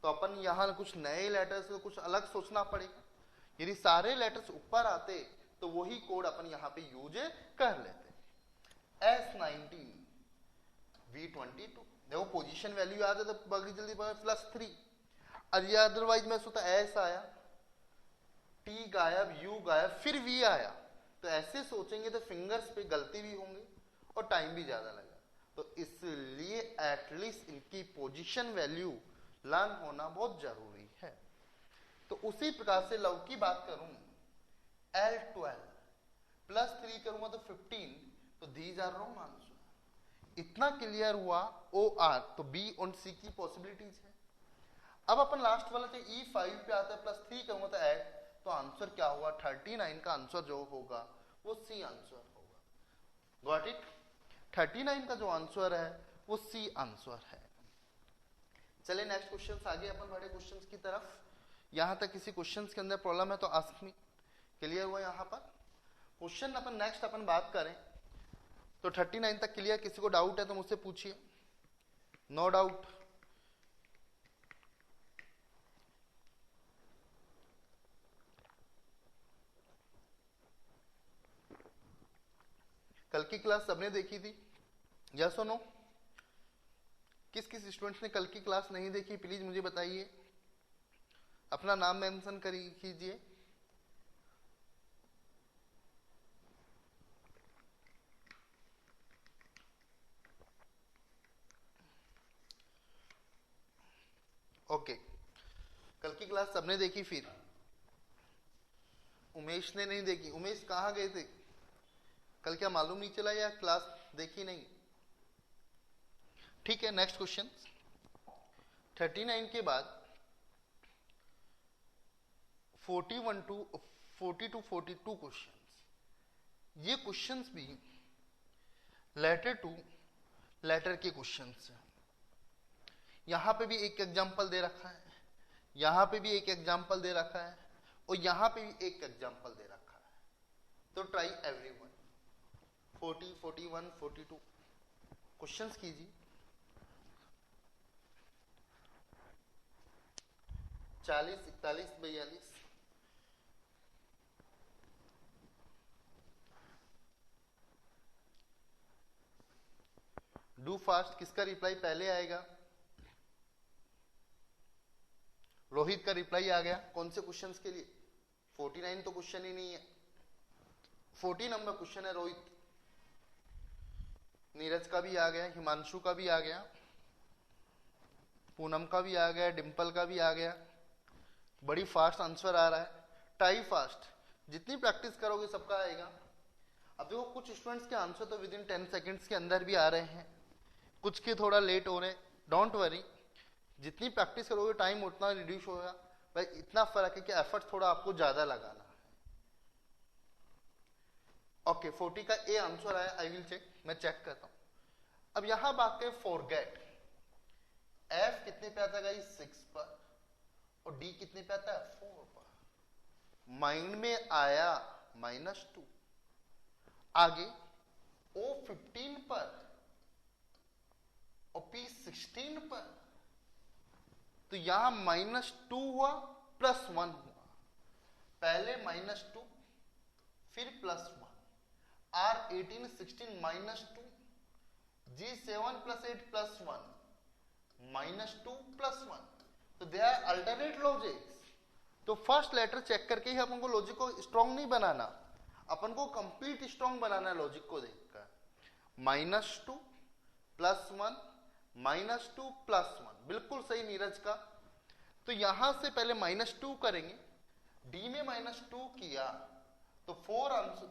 तो अपन यहां कुछ नए लेटर्स को कुछ अलग सोचना पड़ेगा। यदि सारे लेटर्स ऊपर आते तो वही कोड अपन यहां पे यूज कर लेते। S19 V22, देखो पोजीशन वैल्यू आ जाए तो बड़ी जल्दी +3, अदरवाइज मैं सोचता S आया, T गायब, U गायब, फिर V आया, तो ऐसे सोचेंगे तो फिंगर्स पे गलती भी होंगी और टाइम भी ज्यादा लगेगा। तो इसलिए एटलीस्ट इनकी पोजीशन वैल्यू लर्न होना बहुत जरूरी है। तो उसी प्रकार से लव की बात करूं, L12 +3 करूंगा तो 15, तो दीज आर रॉन्ग आंसर। इतना क्लियर हुआ OR, तो B और C की पॉसिबिलिटीज है। अब अपन लास्ट वाला जो E5 पे आता है, +3 करूंगा तो ऐड, तो आंसर क्या होगा? 39 का आंसर जो होगा वो C आंसर होगा। Got it? 39 का जो आंसर है वो C आंसर है। चले नेक्स्ट क्वेश्चन आगे अपन बड़े क्वेश्चंस की तरफ। यहां तक किसी क्वेश्चंस के अंदर प्रॉब्लम है तो आस्क मी। क्लियर हुआ यहां पर? क्वेश्चन अपन नेक्स्ट अपन बात करें तो 39 तक क्लियर। किसी को डाउट है तो मुझसे पूछिए। No doubt? कल की क्लास सबने देखी थी? यस और नो? किस किस स्टूडेंट्स ने कल की क्लास नहीं देखी प्लीज मुझे बताइए, अपना नाम मेंशन कीजिए। ओके कल की क्लास सबने देखी? फिर उमेश ने नहीं देखी। उमेश कहाँ गए थे कल? क्या मालूम नहीं चला या क्लास देखी नहीं? ठीक है नेक्स्ट क्वेश्चन 39 के बाद 41 टू 42 क्वेश्चंस। ये क्वेश्चंस भी लेटर टू लेटर के क्वेश्चंस हैं। यहां पे भी एक एग्जांपल दे रखा है, यहां पे भी एक एग्जांपल दे रखा है और यहां पे भी एक एग्जांपल दे रखा है। तो ट्राई एवरीवन 40, 41, 42 क्वेश्चंस कीजिए। 40, 41, 42 डू फास्ट। किसका रिप्लाई पहले आएगा? रोहित का रिप्लाई आ गया। कौन से क्वेश्चंस के लिए? 49 तो क्वेश्चन ही नहीं है, 40 नंबर क्वेश्चन है रोहित। नीरज का भी आ गया, हिमांशु का भी आ गया, पूनम का भी आ गया, डिंपल का भी आ गया। बड़ी फास्ट आंसर आ रहा है, टाई फास्ट। जितनी प्रैक्टिस करोगे सबका आएगा। अब देखो कुछ स्टूडेंट्स के आंसर तो विद इन 10 सेकेंड्स के अंदर भी आ रहे हैं, कुछ के थोड़ा लेट हो रहे हैं। डोंट वरी, जितनी प्रैक्टिस करोगे टाइम उतना रिड्यूस होगा। भाई इतना फर्क है कि एफर्ट थोड़ा आपको ज्यादा लगाना है। ओके 40 का ए आंसर आया। आई विल चेक, मैं चेक करता हूं। अब यहां बात करें फॉरगेट, एफ कितने पे आता है? 6 पर, और डी कितने पे आता है? 4 पर। माइंड में आया -2, आगे ओ 15 पर और पी 16 पर। तो यहां -2 हुआ +1 हुआ, पहले -2 फिर +1। R18 16 -2, G7 +8 +1 -2 +1। तो दे आर अल्टरनेट लॉजिक्स। तो फर्स्ट लेटर चेक करके ही अपन को लॉजिक को स्ट्रॉन्ग नहीं बनाना, अपन को कंप्लीट स्ट्रॉन्ग बनाना है लॉजिक को देखकर। -2 +1 -2 +1, बिल्कुल सही नीरज का। तो यहां से पहले -2 करेंगे, डी में -2 किया तो 4 आंसर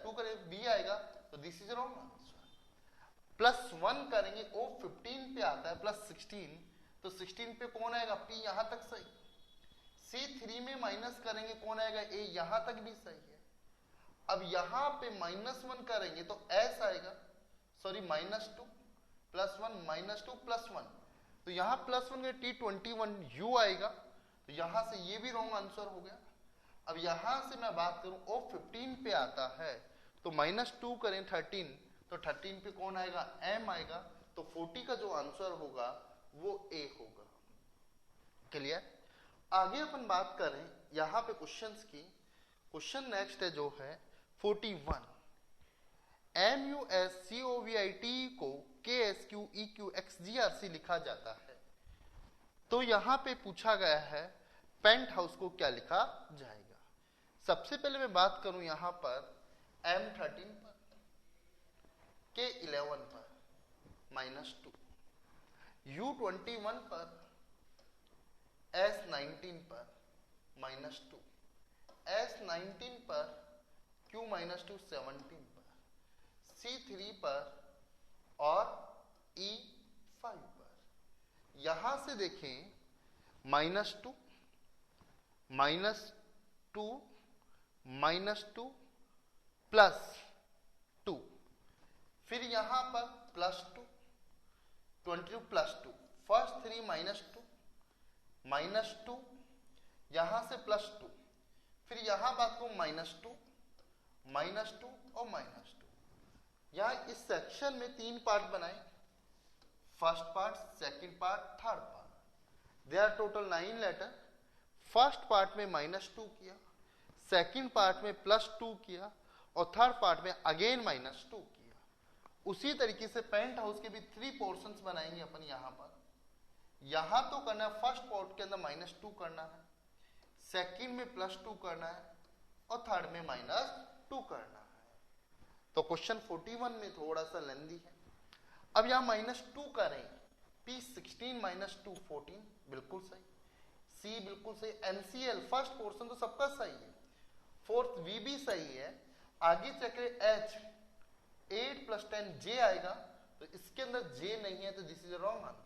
2 करेंगे बी आएगा, तो दिस इज रॉन्ग आंसर। +1 करेंगे, ओ 15 पे आता है +16, तो 16 पे कौन आएगा? पी, यहां तक सही। C3 में माइनस करेंगे, कौन आएगा? ए, यहां तक भी सही है। अब यहां पे -1 करेंगे तो s आएगा, सॉरी -2 +1 -2 +1, तो यहां +1 का T21U आएगा, तो यहां से ये भी रॉन्ग आंसर हो गया। अब यहां से मैं बात करूं ओ 15 पे आता है, तो -2 करें 13, तो 13 पे कौन आएगा, m आएगा, तो 40 का जो आंसर होगा वो A होगा। क्लियर? आगे अपन बात करें यहां पे क्वेश्चंस की। क्वेश्चन नेक्स्ट है जो है 41, MUSCOVIT को KSQEQXGRC लिखा जाता है, तो यहां पे पूछा गया है पेंट हाउस को क्या लिखा जाएगा। सबसे पहले मैं बात करूं यहां पर M13 पर, K11 पर -2, U21 पर, S19 पर -2, S19 पर Q-2 17 पर, C3 पर और E5 पर। यहां से देखें -2 -2 +2, फिर यहां पर +2 22 +2, फर्स्ट 3 -2 यहां से +2, फिर यहां बात को -2 और -2। यहां इस सेक्शन में 3 पार्ट बनाए, first part, second part, third part. They are total 9 letter. First part में -2 किया, सेकंड पार्ट में +2 किया और थर्ड पार्ट में अगेन -2 किया। उसी तरीके से पेंट हाउस के भी 3 पोर्शंस बनाएंगे अपन। यहां पर यहां तो करना है, फर्स्ट पार्ट के अंदर -2 करना है, सेकंड में +2 करना है और थर्ड में -2 करना है। तो क्वेश्चन 41 में थोड़ा सा लेंदी है। अब यहां -2 करें, P16 -2 14, बिल्कुल सही। C बिल्कुल सही। NCL फर्स्ट पोर्शन तो सबका सही है, फोर्थ V भी सही है। आगे चक्र H 8 + 10 J आएगा, तो इसके अंदर J नहीं है, तो दिस इज रॉन्ग आंसर।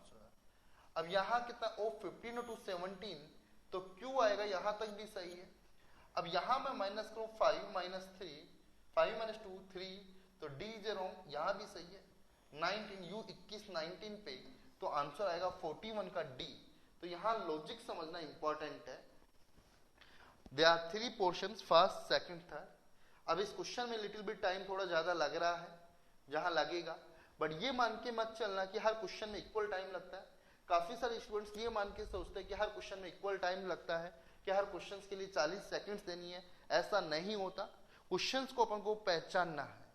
अब यहां कितना O 15 और 2 17, तो Q आएगा, यहां तक भी सही है। अब यहां मैं माइनस करूं 5 - 3, 5 - 2 3, तो D इज रॉन्ग, यहां भी सही है। 19 U 21 19 पे, तो आंसर आएगा 41 का D। तो यहां लॉजिक समझना इंपॉर्टेंट है। They are 3 portions, first, second, third. अब इस क्वेश्चन में लिटिल बिट टाइम थोड़ा ज्यादा लग रहा है, जहां लगेगा, बट ये मान के मत चलना कि हर क्वेश्चन में इक्वल टाइम लगता है। काफी सारे स्टूडेंट्स ये मान के सोचते हैं कि हर क्वेश्चन में इक्वल टाइम लगता है, कि हर क्वेश्चन के लिए 40 सेकंड्स देनी है। ऐसा नहीं होता। क्वेश्चंस को अपन को पहचानना है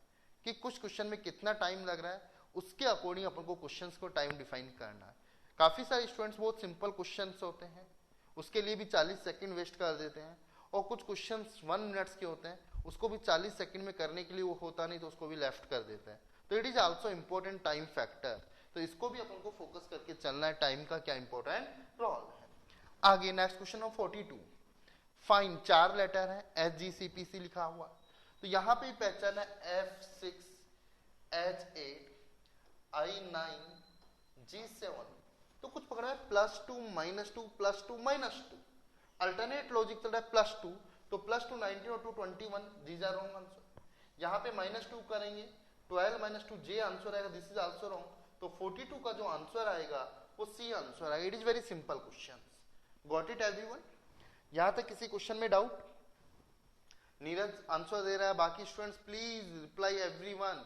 कि कुछ क्वेश्चन में कितना टाइम लग रहा है, उसके अकॉर्डिंग अपन को क्वेश्चंस को टाइम डिफाइन करना है। काफी सारे स्टूडेंट्स बहुत सिंपल क्वेश्चंस होते हैं, उसके लिए भी 40 सेकंड वेस्ट कर देते हैं, और कुछ क्वेश्चंस 1 मिनट्स के होते हैं, उसको भी 40 सेकंड में करने के लिए वो होता नहीं, तो उसको भी लेफ्ट कर देते हैं। तो it is also important time factor, तो इसको भी अपन को फोकस करके चलना है, टाइम का क्या इंपॉर्टेंट रोल है। आगे next question number 42, fine 4 letter है, SGCPC लिखा हुआ, तो यहां पे पहचान है F6 H8 I9 G7, तो कुछ पकड़ा है +2 -2 +2 -2, अल्टरनेट लॉजिक चल रहा है +2, तो +2 19 और 2 21, दीज आर रॉन्ग आंसर। यहां पे -2 करेंगे, 12 - 2 J आंसर आएगा, दिस इज आल्सो रॉन्ग। तो 42 का जो आंसर आएगा वो C आंसर आएगा। It is very simple question. Got it everyone? यहां तक किसी क्वेश्चन में डाउट? नीरज आंसर दे रहा है, बाकी students please reply everyone,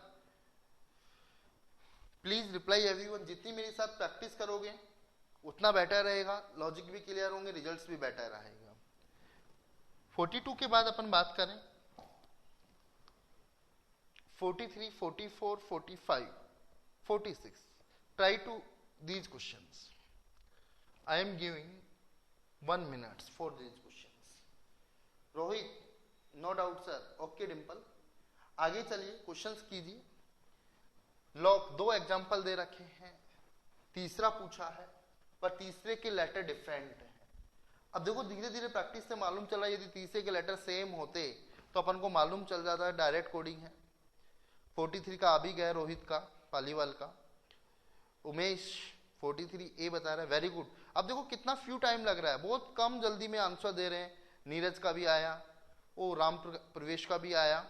please reply everyone. जितनी मेरे साथ प्रैक्टिस करोगे उतना बेटर रहेगा, लॉजिक भी क्लियर होंगे, रिजल्ट्स भी बेटर रहेगा। 42 के बाद अपन बात करें 43, 44, 45, 46. Try to these questions. I am giving 1 minute for these questions. Rohit, no doubt sir, okay Dimple. आगे चलिए क्वेश्चंस कीजिए। लॉक 2 एग्जांपल दे रखे हैं, तीसरा पूछा है, पर तीसरे के लेटर डिफरेंट है। अब देखो धीरे धीरे प्रैक्टिस से मालूम चला, यदि तीसरे के लेटर सेम होते तो अपन को मालूम चल जाता है डायरेक्ट कोडिंग है। 43 का आ भी गया, रोहित का, पालीवाल का। उमेश 43 ए बता रहा है, वेरी गुड। अब देखो कितना फ्यू टाइम लग रहा है, बहुत कम जल्दी में आंसर दे रहे हैं। नीरज का भी आया, ओ राम प्रवेश का भी आया,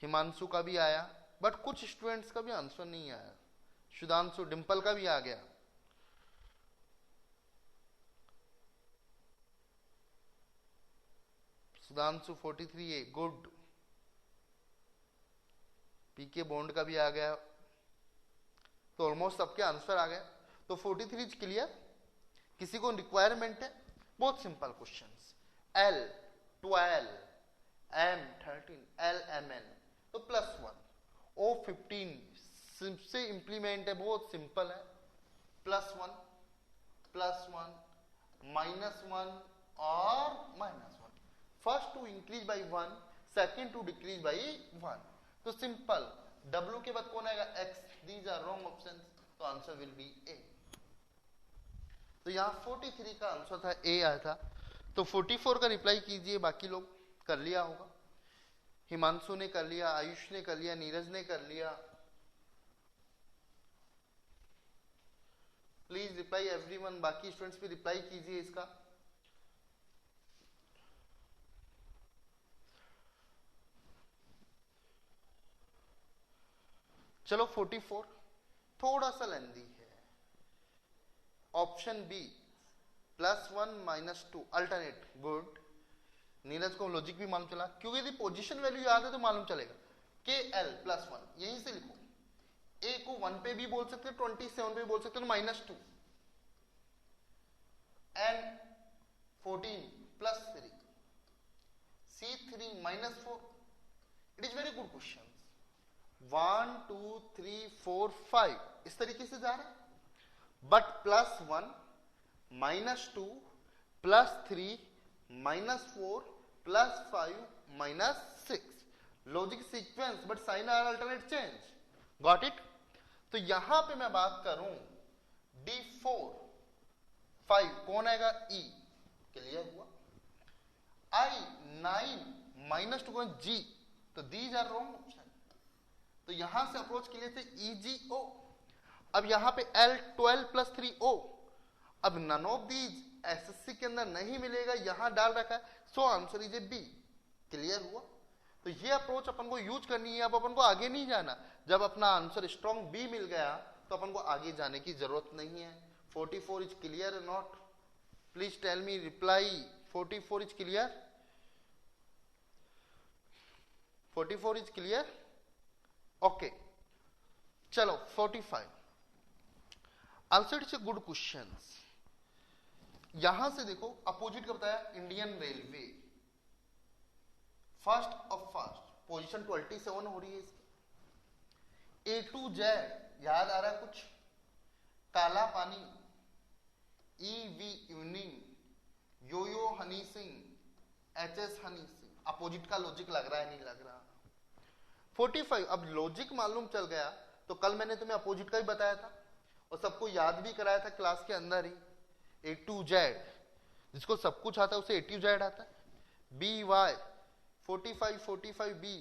हिमांशु का भी आया, बट कुछ स्टूडेंट्स का भी आंसर नहीं आया। सुधांशु, डिंपल का भी आ गया। Sudhanshu 43A, good. PK Bond का भी आ गया, तो ऑलमोस्ट सबके आंसर आ गए। तो 43 इज क्लियर। किसी को रिक्वायरमेंट है? बहुत simple questions. L 12, M 13, L Mn तो +1, O 15 से इंप्लीमेंट है, बहुत सिंपल है। +1 +1 -1 और -1। First to increase by 1, second to decrease by 1। तो सिंपल, W के बाद कौन आएगा? X। These are wrong options, तो आंसर विल बी A। तो यहाँ 43 का आंसर था A आया था। तो 44 का रिप्लाई कीजिए, बाकी लोग कर लिया होगा। हिमांशु ने कर लिया, आयुष ने कर लिया, नीरज ने कर लिया। प्लीज रिप्लाई एवरीवन, बाकी स्टूडेंट्स भी रिप्लाई कीजिए इसका। चलो 44 थोड़ा सा लेंदी है। Option B +1 -2 alternate, good. Neeraj को लॉजिक भी मालूम चला, क्योंकि यदि पोजीशन वैल्यू याद है तो मालूम चलेगा। KL +1 यहीं से लिखो। A को 1 पे भी बोल सकते हो, 27 पे भी बोल सकते हो, -2। N 14 +3, C3 -4। It is very good question. 1 2 3 4 5 इस तरीके से जा रहा है, but +1 -2 +3 -4 +5 -6 logic sequence, but sign are alternate change. Got it? तो यहां पे मैं बात करूं D4 5 कौन आएगा? E। क्लियर हुआ? I 9 -2 G, तो दीज आर रॉन्ग ऑप्शन। तो यहां से अप्रोच के लिए थे EGO। अब यहां पे L 12 +3 O। अब नन ऑफ दीज एसएससी के अंदर नहीं मिलेगा, यहां डाल रखा है, so answer is A B. Clear हुआ? तो ये अप्रोच अपन को यूज करनी है। अब अपन को आगे नहीं जाना, जब अपना आंसर स्ट्रॉन्ग बी मिल गया तो अपन को आगे जाने की जरूरत नहीं है। 44 इज क्लियर और not? Please tell me reply. 44 is clear? 44 is clear? Okay, चलो 45 also it's a good question. यहां से देखो, अपोजिट का बताया Indian railway, first of first position 27 हो रही है इसकी। A to Z याद आ रहा है कुछ? Kala Pani, EV evening, yo yo Honey Singh, HS Honey Singh. Opposite का लॉजिक लग रहा है, नहीं लग रहा? 45 अब लॉजिक मालूम चल गया तो कल मैंने तुम्हें अपोजिट का भी बताया था और सबको याद भी कराया था क्लास के अंदर ही। A to Z, जिसको सब कुछ आता है उसे A to Z आता है। BY 45 B।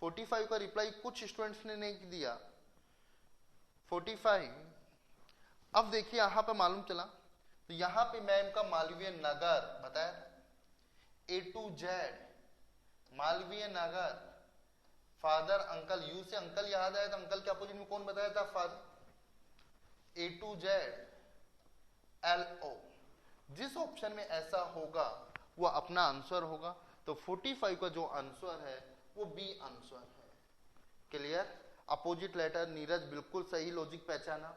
45 का रिप्लाई कुछ स्टूडेंट्स ने नहीं दिया। 45 अब देखिए यहां पे मालूम चला, तो यहां पे मैम का मालवीय नगर बताया था। A to Z Malviya Nagar, father uncle, you से अंकल याद आया तो अंकल के अपोजिट में कौन बताया था? Father. A to Z LO, जिस ऑप्शन में ऐसा होगा वो अपना आंसर होगा। तो 45 का जो आंसर है वो बी आंसर है। क्लियर? अपोजिट लेटर नीरज बिल्कुल सही लॉजिक पहचाना।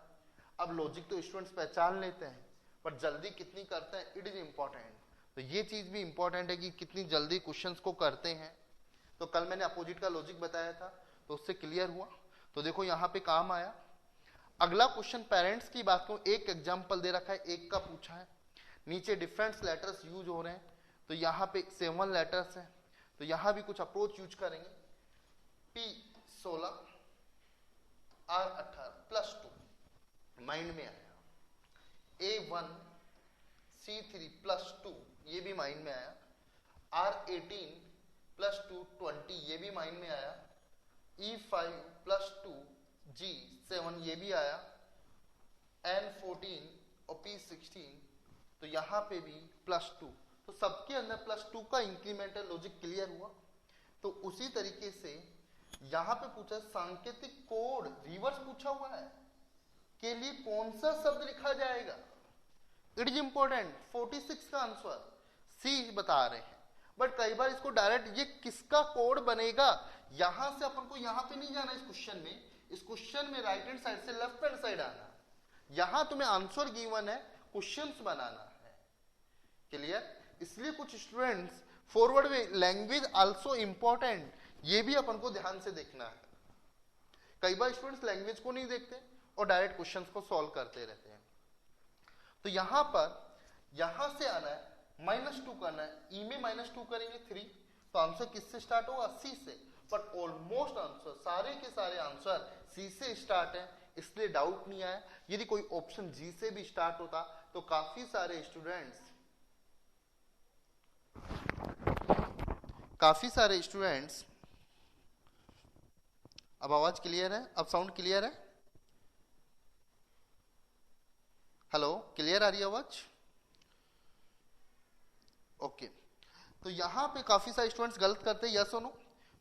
अब लॉजिक तो स्टूडेंट्स पहचान लेते हैं, पर जल्दी कितनी करते हैं, इट इज इंपॉर्टेंट। तो ये चीज भी इंपॉर्टेंट है कि कितनी जल्दी क्वेश्चंस को करते हैं। तो कल मैंने अपोजिट का लॉजिक बताया था, तो उससे क्लियर हुआ। तो देखो यहाँ पे काम आया। अगला क्वेश्चन पेरेंट्स की बात करूं, एक एग्जाम्पल दे रखा है, एक का पूछा है। नीचे डिफरेंट लेटर्स यूज हो रहे हैं, तो यहाँ पे 7 लेटर्स हैं, तो यहाँ भी कुछ अप्रोच यूज करेंगे। P 16 R 18 +2 माइंड में आया। A1 C3 +2 ये भी माइंड में आया। R 18 +2 20 ये भी माइंड में आया। E5 +2 G 7 ये भी आया। N 14 और P 16 तो यहाँ पे भी +2, तो सबके अंदर +2 का इंक्रीमेंटल लॉजिक क्लियर हुआ। तो उसी तरीके से यहां पे पूछा सांकेतिक कोड रिवर्स पूछा हुआ है के लिए कौन सा शब्द लिखा जाएगा। It is important. 46 का आंसर सी बता रहे हैं, बट कई बार इसको डायरेक्ट ये किसका कोड बनेगा यहां से अपन को यहां पे नहीं जाना। इस क्वेश्चन में राइट हैंड साइड से लेफ्ट हैंड साइड आना। यहां तुम्हें आंसर गिवन है, क्वेश्चंस बनाना है। क्लियर। इसलिए कुछ स्टूडेंट्स फॉरवर्ड में लैंग्वेज आल्सो इंपॉर्टेंट, ये भी अपन को ध्यान से देखना है। कई बार स्टूडेंट्स लैंग्वेज को नहीं देखते और डायरेक्ट क्वेश्चंस को सॉल्व करते रहते हैं। तो यहां पर यहां से आना है, -2 करना है। ई में -2 करेंगे 3, तो आंसर किससे स्टार्ट होगा, सी से। बट ऑलमोस्ट आंसर सारे के सारे आंसर सी से स्टार्ट है, इसलिए डाउट नहीं आया। यदि कोई ऑप्शन जी से भी स्टार्ट होता तो काफी सारे स्टूडेंट्स अब आवाज क्लियर है, अब साउंड क्लियर है, हेलो, क्लियर आ रही है आवाज? ओके। तो यहां पे काफी सारे स्टूडेंट्स गलत करते हैं, यस और नो।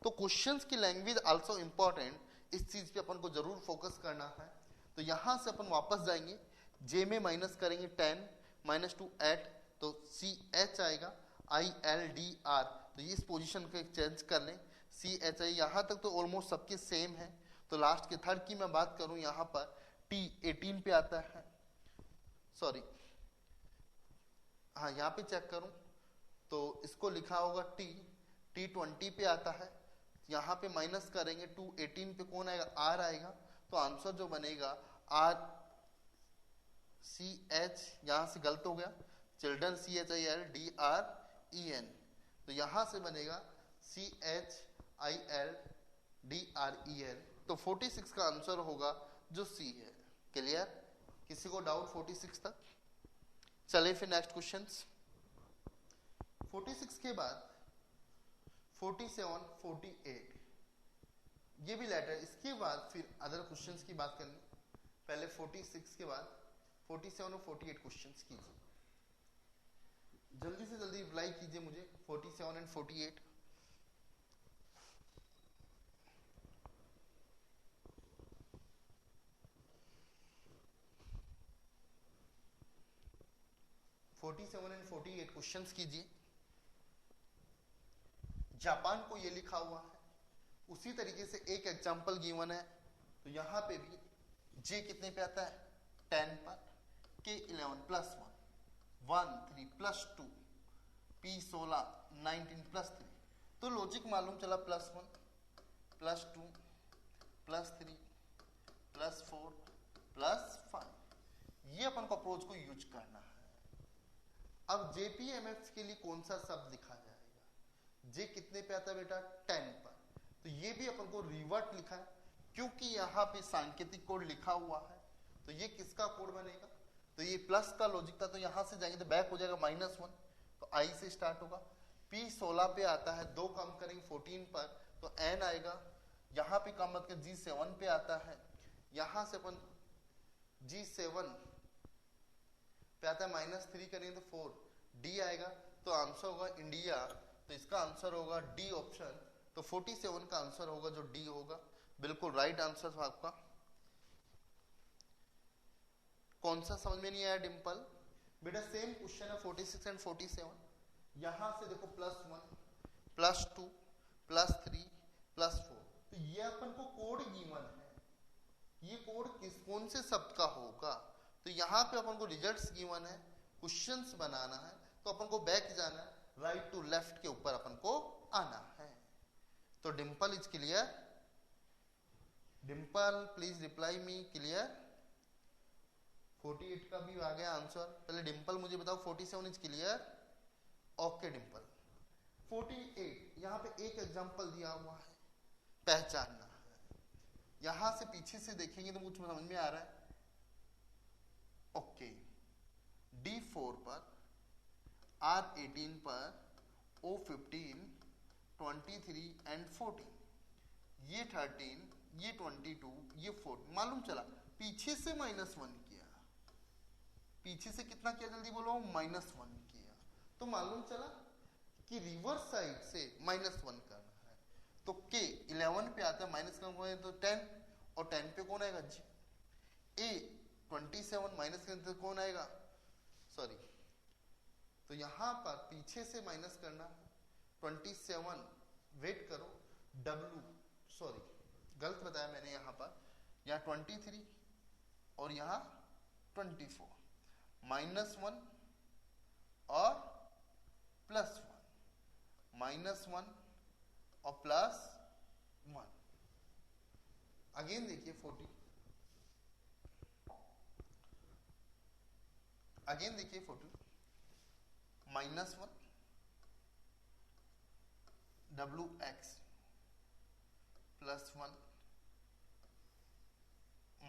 तो क्वेश्चंस की लैंग्वेज आल्सो इंपॉर्टेंट, इस चीज पे अपन को जरूर फोकस करना है। तो यहां से अपन वापस जाएंगे, जे में माइनस करेंगे 10, -2 8, तो CH आएगा, ILDR। तो ये इस पोजीशन को चेंज कर लें, CHI। यहां तक तो ऑलमोस्ट सबके सेम है। तो लास्ट के थर्ड की मैं बात करूं, यहां पर T 18 पे आता है, सॉरी हाँ यहाँ पे चेक करूं तो इसको लिखा होगा T 20 पे आता है। यहाँ पे माइनस करेंगे 2 18 पे कौन आएगा, R आएगा। तो आंसर जो बनेगा RCH, यहाँ से गलत हो गया, चिल्ड्रन CHILDREN। तो यहाँ से बनेगा CHILDREN। तो 46 का आंसर होगा जो C है। क्लियर? किसी को डाउट 46 तक? चले फिर नेक्स्ट क्वेश्चंस। 46 के बाद 47, 48 ये भी लेटर। इसके बाद फिर अदर क्वेश्चंस की बात करेंगे। पहले 46 के बाद 47 और 48 क्वेश्चंस कीजिए। जल्दी से जल्दी रिप्लाई कीजिए मुझे 47 एंड 48। एंड 48 क्वेश्चंस कीजिए। जापान को ये लिखा हुआ है, उसी तरीके से एक एग्जांपल गिवन है। तो यहां पे भी जे कितने पे आता है, 10 पर, के 11 + 1 3 + 2 p 16 19 + 3। तो लॉजिक मालूम चला, +1 +2 +3 +4 +5। ये अपन को अप्रोच को यूज करना है। अब JPMF के लिए कौन सा शब्द लिखा जाएगा, जे कितने पे आता है बेटा, 10 पर। तो ये भी अपन को रिवर्ट लिखा है, क्योंकि यहाँ पे सांकेतिक कोड लिखा हुआ है। तो ये किसका कोड बनेगा, तो ये प्लस का लॉजिक था, तो यहां से जाएंगे तो बैक हो जाएगा -1, तो I से स्टार्ट होगा। P 16 पे आता है, 2 कम करेंगे 14 पर, तो N आएगा। यहाँ पे कम मत कर, G 7 पे आता है, यहां से अपन G7 पे आता है, -3 करेंगे तो 4, D आएगा। तो आंसर होगा इंडिया। तो इसका आंसर होगा डी ऑप्शन। तो 47 का आंसर होगा जो डी होगा, बिल्कुल राइट आंसर आपका। कौन सा समझ में नहीं आया डिंपल? बेटा सेम क्वेश्चन है 46 एंड 47। यहां से देखो +1 +2 +3 +4। तो ये अपन को कोड गिवन है, ये कोड कौन से शब्द का होगा। तो यहाँ पे अपन को रिजल्ट्स गिवन है, क्वेश्चंस बनाना है। तो अपन को बैक जाना है, राइट टू लेफ्ट के ऊपर अपन को आना है। तो Dimple is clear? Dimple please reply me clear. 48 का भी आ गया आंसर। पहले डिंपल मुझे बताओ 47 इज क्लियर? ओके डिंपल। 48 यहाँ पे एक एग्जांपल दिया हुआ है, पहचानना है। यहां से पीछे से देखेंगे तो मुझे समझ में आ रहा है। ओके, D4 पर, R18 पर, O15 23 एंड 14, ये 13 ये 22 ये 4। मालूम चला पीछे से -1 किया, पीछे से कितना किया जल्दी बोलो, -1 किया। तो मालूम चला कि रिवर्स साइड से -1 करना है। तो k 11 पे आता है, माइनस करें तो 10, और 10 पे कौन आएगा जी, a 27 माइनस करें तो कौन आएगा, सॉरी, तो यहां पर पीछे से माइनस करना, 27, वेट करो, w, सॉरी गलत बताया मैंने, यहां पर यहाँ 23 और यहाँ 24, -1 और +1, -1 और +1। अगेन देखिए 40, अगेन देखिए 40, -1 wx +1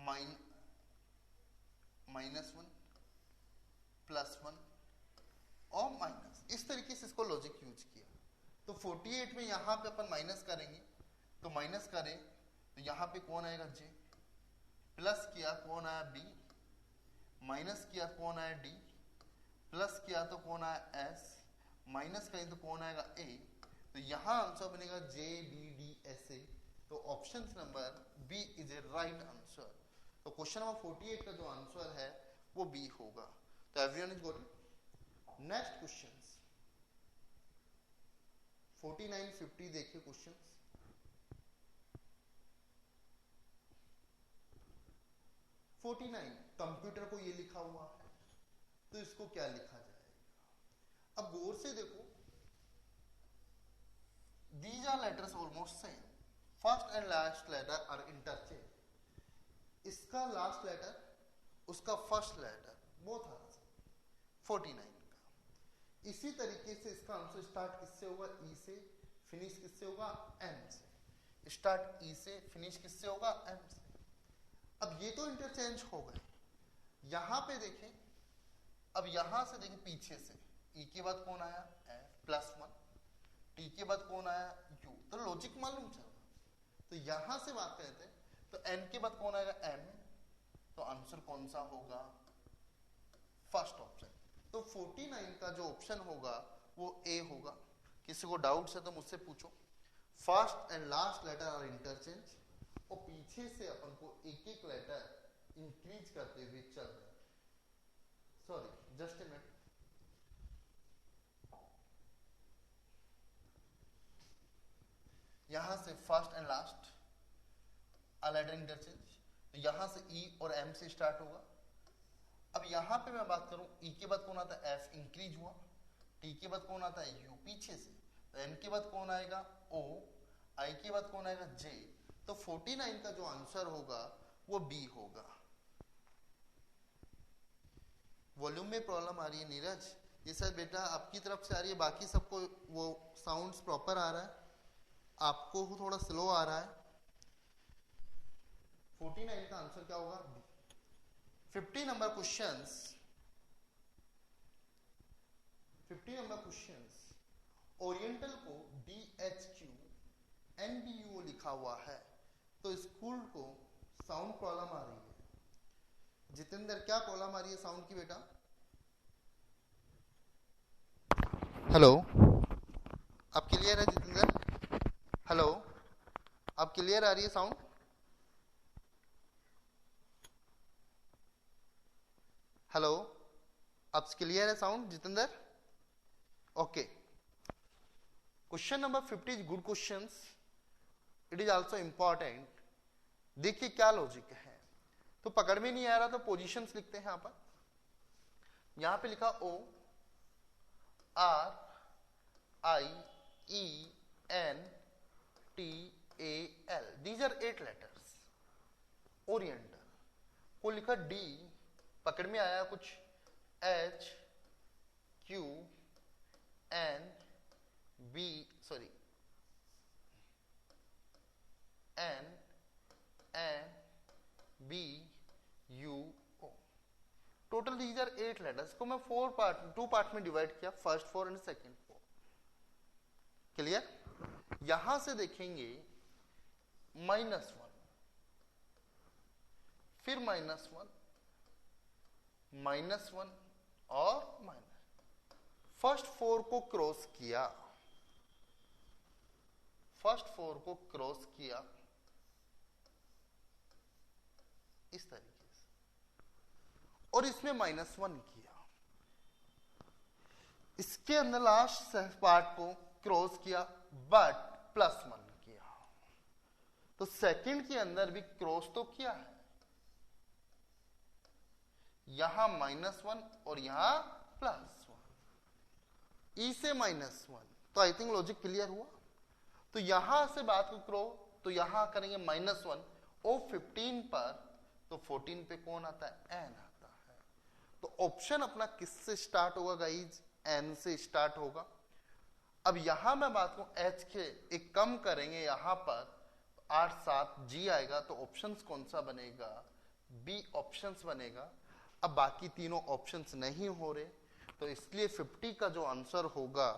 -1 +1 और माइनस, इस तरीके से इसको लॉजिक यूज किया। तो 48 में यहां पे अपन माइनस करेंगे, तो माइनस करें तो यहां पे कौन आएगा जे, प्लस किया कौन आया बी, माइनस किया कौन आया डी, प्लस किया तो कौन आया एस, माइनस करें तो कौन आएगा ए, तो यहां आंसर बनेगा J B D S A. तो option number B is a right answer. तो क्वेश्चन नंबर 48 का जो आंसर है वो बी होगा। तो everyone is got it. Next questions 49 50 देखिए क्वेश्चंस। कंप्यूटर को ये लिखा हुआ है तो इसको क्या लिखा जाएगा। अब गौर से देखो, these are letters almost same, first and last letter are interchange। इसका लास्ट लेटर उसका first letter both are same 49 का। इसी तरीके से इसका आंसर स्टार्ट किससे होगा, ई से, फिनिश किससे होगा, एम से। स्टार्ट ई से, फिनिश किससे होगा, एम से। अब ये तो इंटरचेंज हो गए। यहां पे देखें, अब यहां से देखें पीछे से, ई के बाद कौन आया, एफ +1, टी के बाद कौन आया, यू। तो लॉजिक मालूम चला। तो यहां से बात करते हैं तो एन के बाद कौन आएगा, एम। तो आंसर कौन सा होगा, फर्स्ट ऑप्शन। तो 49 का जो ऑप्शन होगा वो ए होगा। किसी को डाउट है तो मुझसे पूछो। First and last letter are interchange, और पीछे से अपन को एक एक लेटर इंक्रीज करते हुए चल रहे हैं। सॉरी जस्ट ए मिनट, यहां से first and last letter interchange, तो यहां से ई और एम से स्टार्ट होगा। अब यहां पे मैं बात करूं, ई के बाद कौन आता है, एफ इंक्रीज हुआ, टी के बाद कौन आता है, यू पीछे से, तो एन के बाद कौन आएगा, ओ, आई के बाद कौन आएगा, जे। तो 49 का जो आंसर होगा वो बी होगा। वॉल्यूम में प्रॉब्लम आ रही है नीरज, ये सर बेटा आपकी तरफ से आ रही है, बाकी सबको वो साउंड्स प्रॉपर आ रहा है, आपको थोड़ा स्लो आ रहा है। 49 का आंसर क्या होगा, बी। 50 नंबर क्वेश्चंस, 50 नंबर क्वेश्चंस, ओरिएंटल को DHQ NBU लिखा हुआ है, तो स्कूल को साउंड प्रॉब्लम आ रही है। जितेंद्र क्या प्रॉब्लम आ रही है साउंड की बेटा, हेलो आप क्लियर है जितेंद्र, हेलो आप क्लियर आ रही है साउंड, हेलो आप क्लियर है sound Jitendra, okay. Question number 50 is good questions, it is also important. देखिए क्या लॉजिक है, तो पकड़ में नहीं आ रहा तो पोजीशंस लिखते हैं। यहां पर, यहां पे लिखा O R I E N T A L, these are 8 letters. Oriental को लिखा D, पकड़ में आया कुछ H Q N B, sorry N N B U O, total these are 8 letters को मैं 2 पार्ट में डिवाइड किया, फर्स्ट 4 एंड सेकंड 4। क्लियर। यहां से देखेंगे -1, फिर -1, -1 और माइनस। फर्स्ट 4 को क्रॉस किया, फर्स्ट 4 को क्रॉस किया इस तरीके से, और इसमें -1 किया, इसके अंदर लास्ट पार्ट को क्रॉस किया बट +1 किया। तो सेकंड के अंदर भी क्रॉस तो किया है, यहां -1 और यहां +1, ई से -1। तो आई थिंक लॉजिक क्लियर हुआ। तो यहां से बात को करो तो यहां करेंगे -1 और 15 पर, तो 14 पे कौन आता है? एन आता है। तो ऑप्शन अपना किससे स्टार्ट होगा गाइज? एन से स्टार्ट होगा। अब यहां मैं बात करूं एच के एक कम करेंगे यहां पर 8 7 जी आएगा, तो ऑप्शंस कौन सा बनेगा? बी ऑप्शंस बनेगा। अब बाकी तीनों ऑप्शंस नहीं हो रहे, तो इसलिए 50 का जो आंसर होगा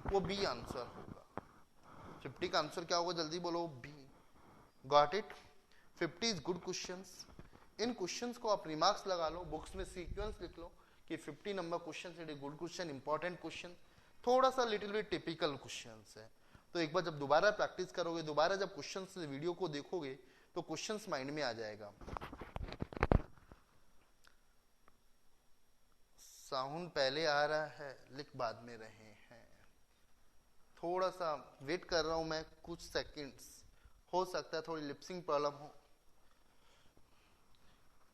वो बी आंसर होगा। 50 का आंसर क्या होगा? जल्दी बोलो। B. Got it? 50 is good questions. इन क्वेश्चंस को आप रिमार्क्स लगा लो, बुक्स में सीक्वेंस लिख लो कि 50 number question it is good question, important question, थोड़ा सा लिटिल बिट टिपिकल क्वेश्चन है। तो एक बार जब दोबारा प्रैक्टिस करोगे, दोबारा जब क्वेश्चन वीडियो को देखोगे तो क्वेश्चन माइंड में आ जाएगा। साउंड पहले आ रहा है, लिख बाद में रहे हैं। थोड़ा सा वेट कर रहा हूं मैं कुछ सेकंड्स, हो सकता है थोड़ी लिपसिंग प्रॉब्लम हो।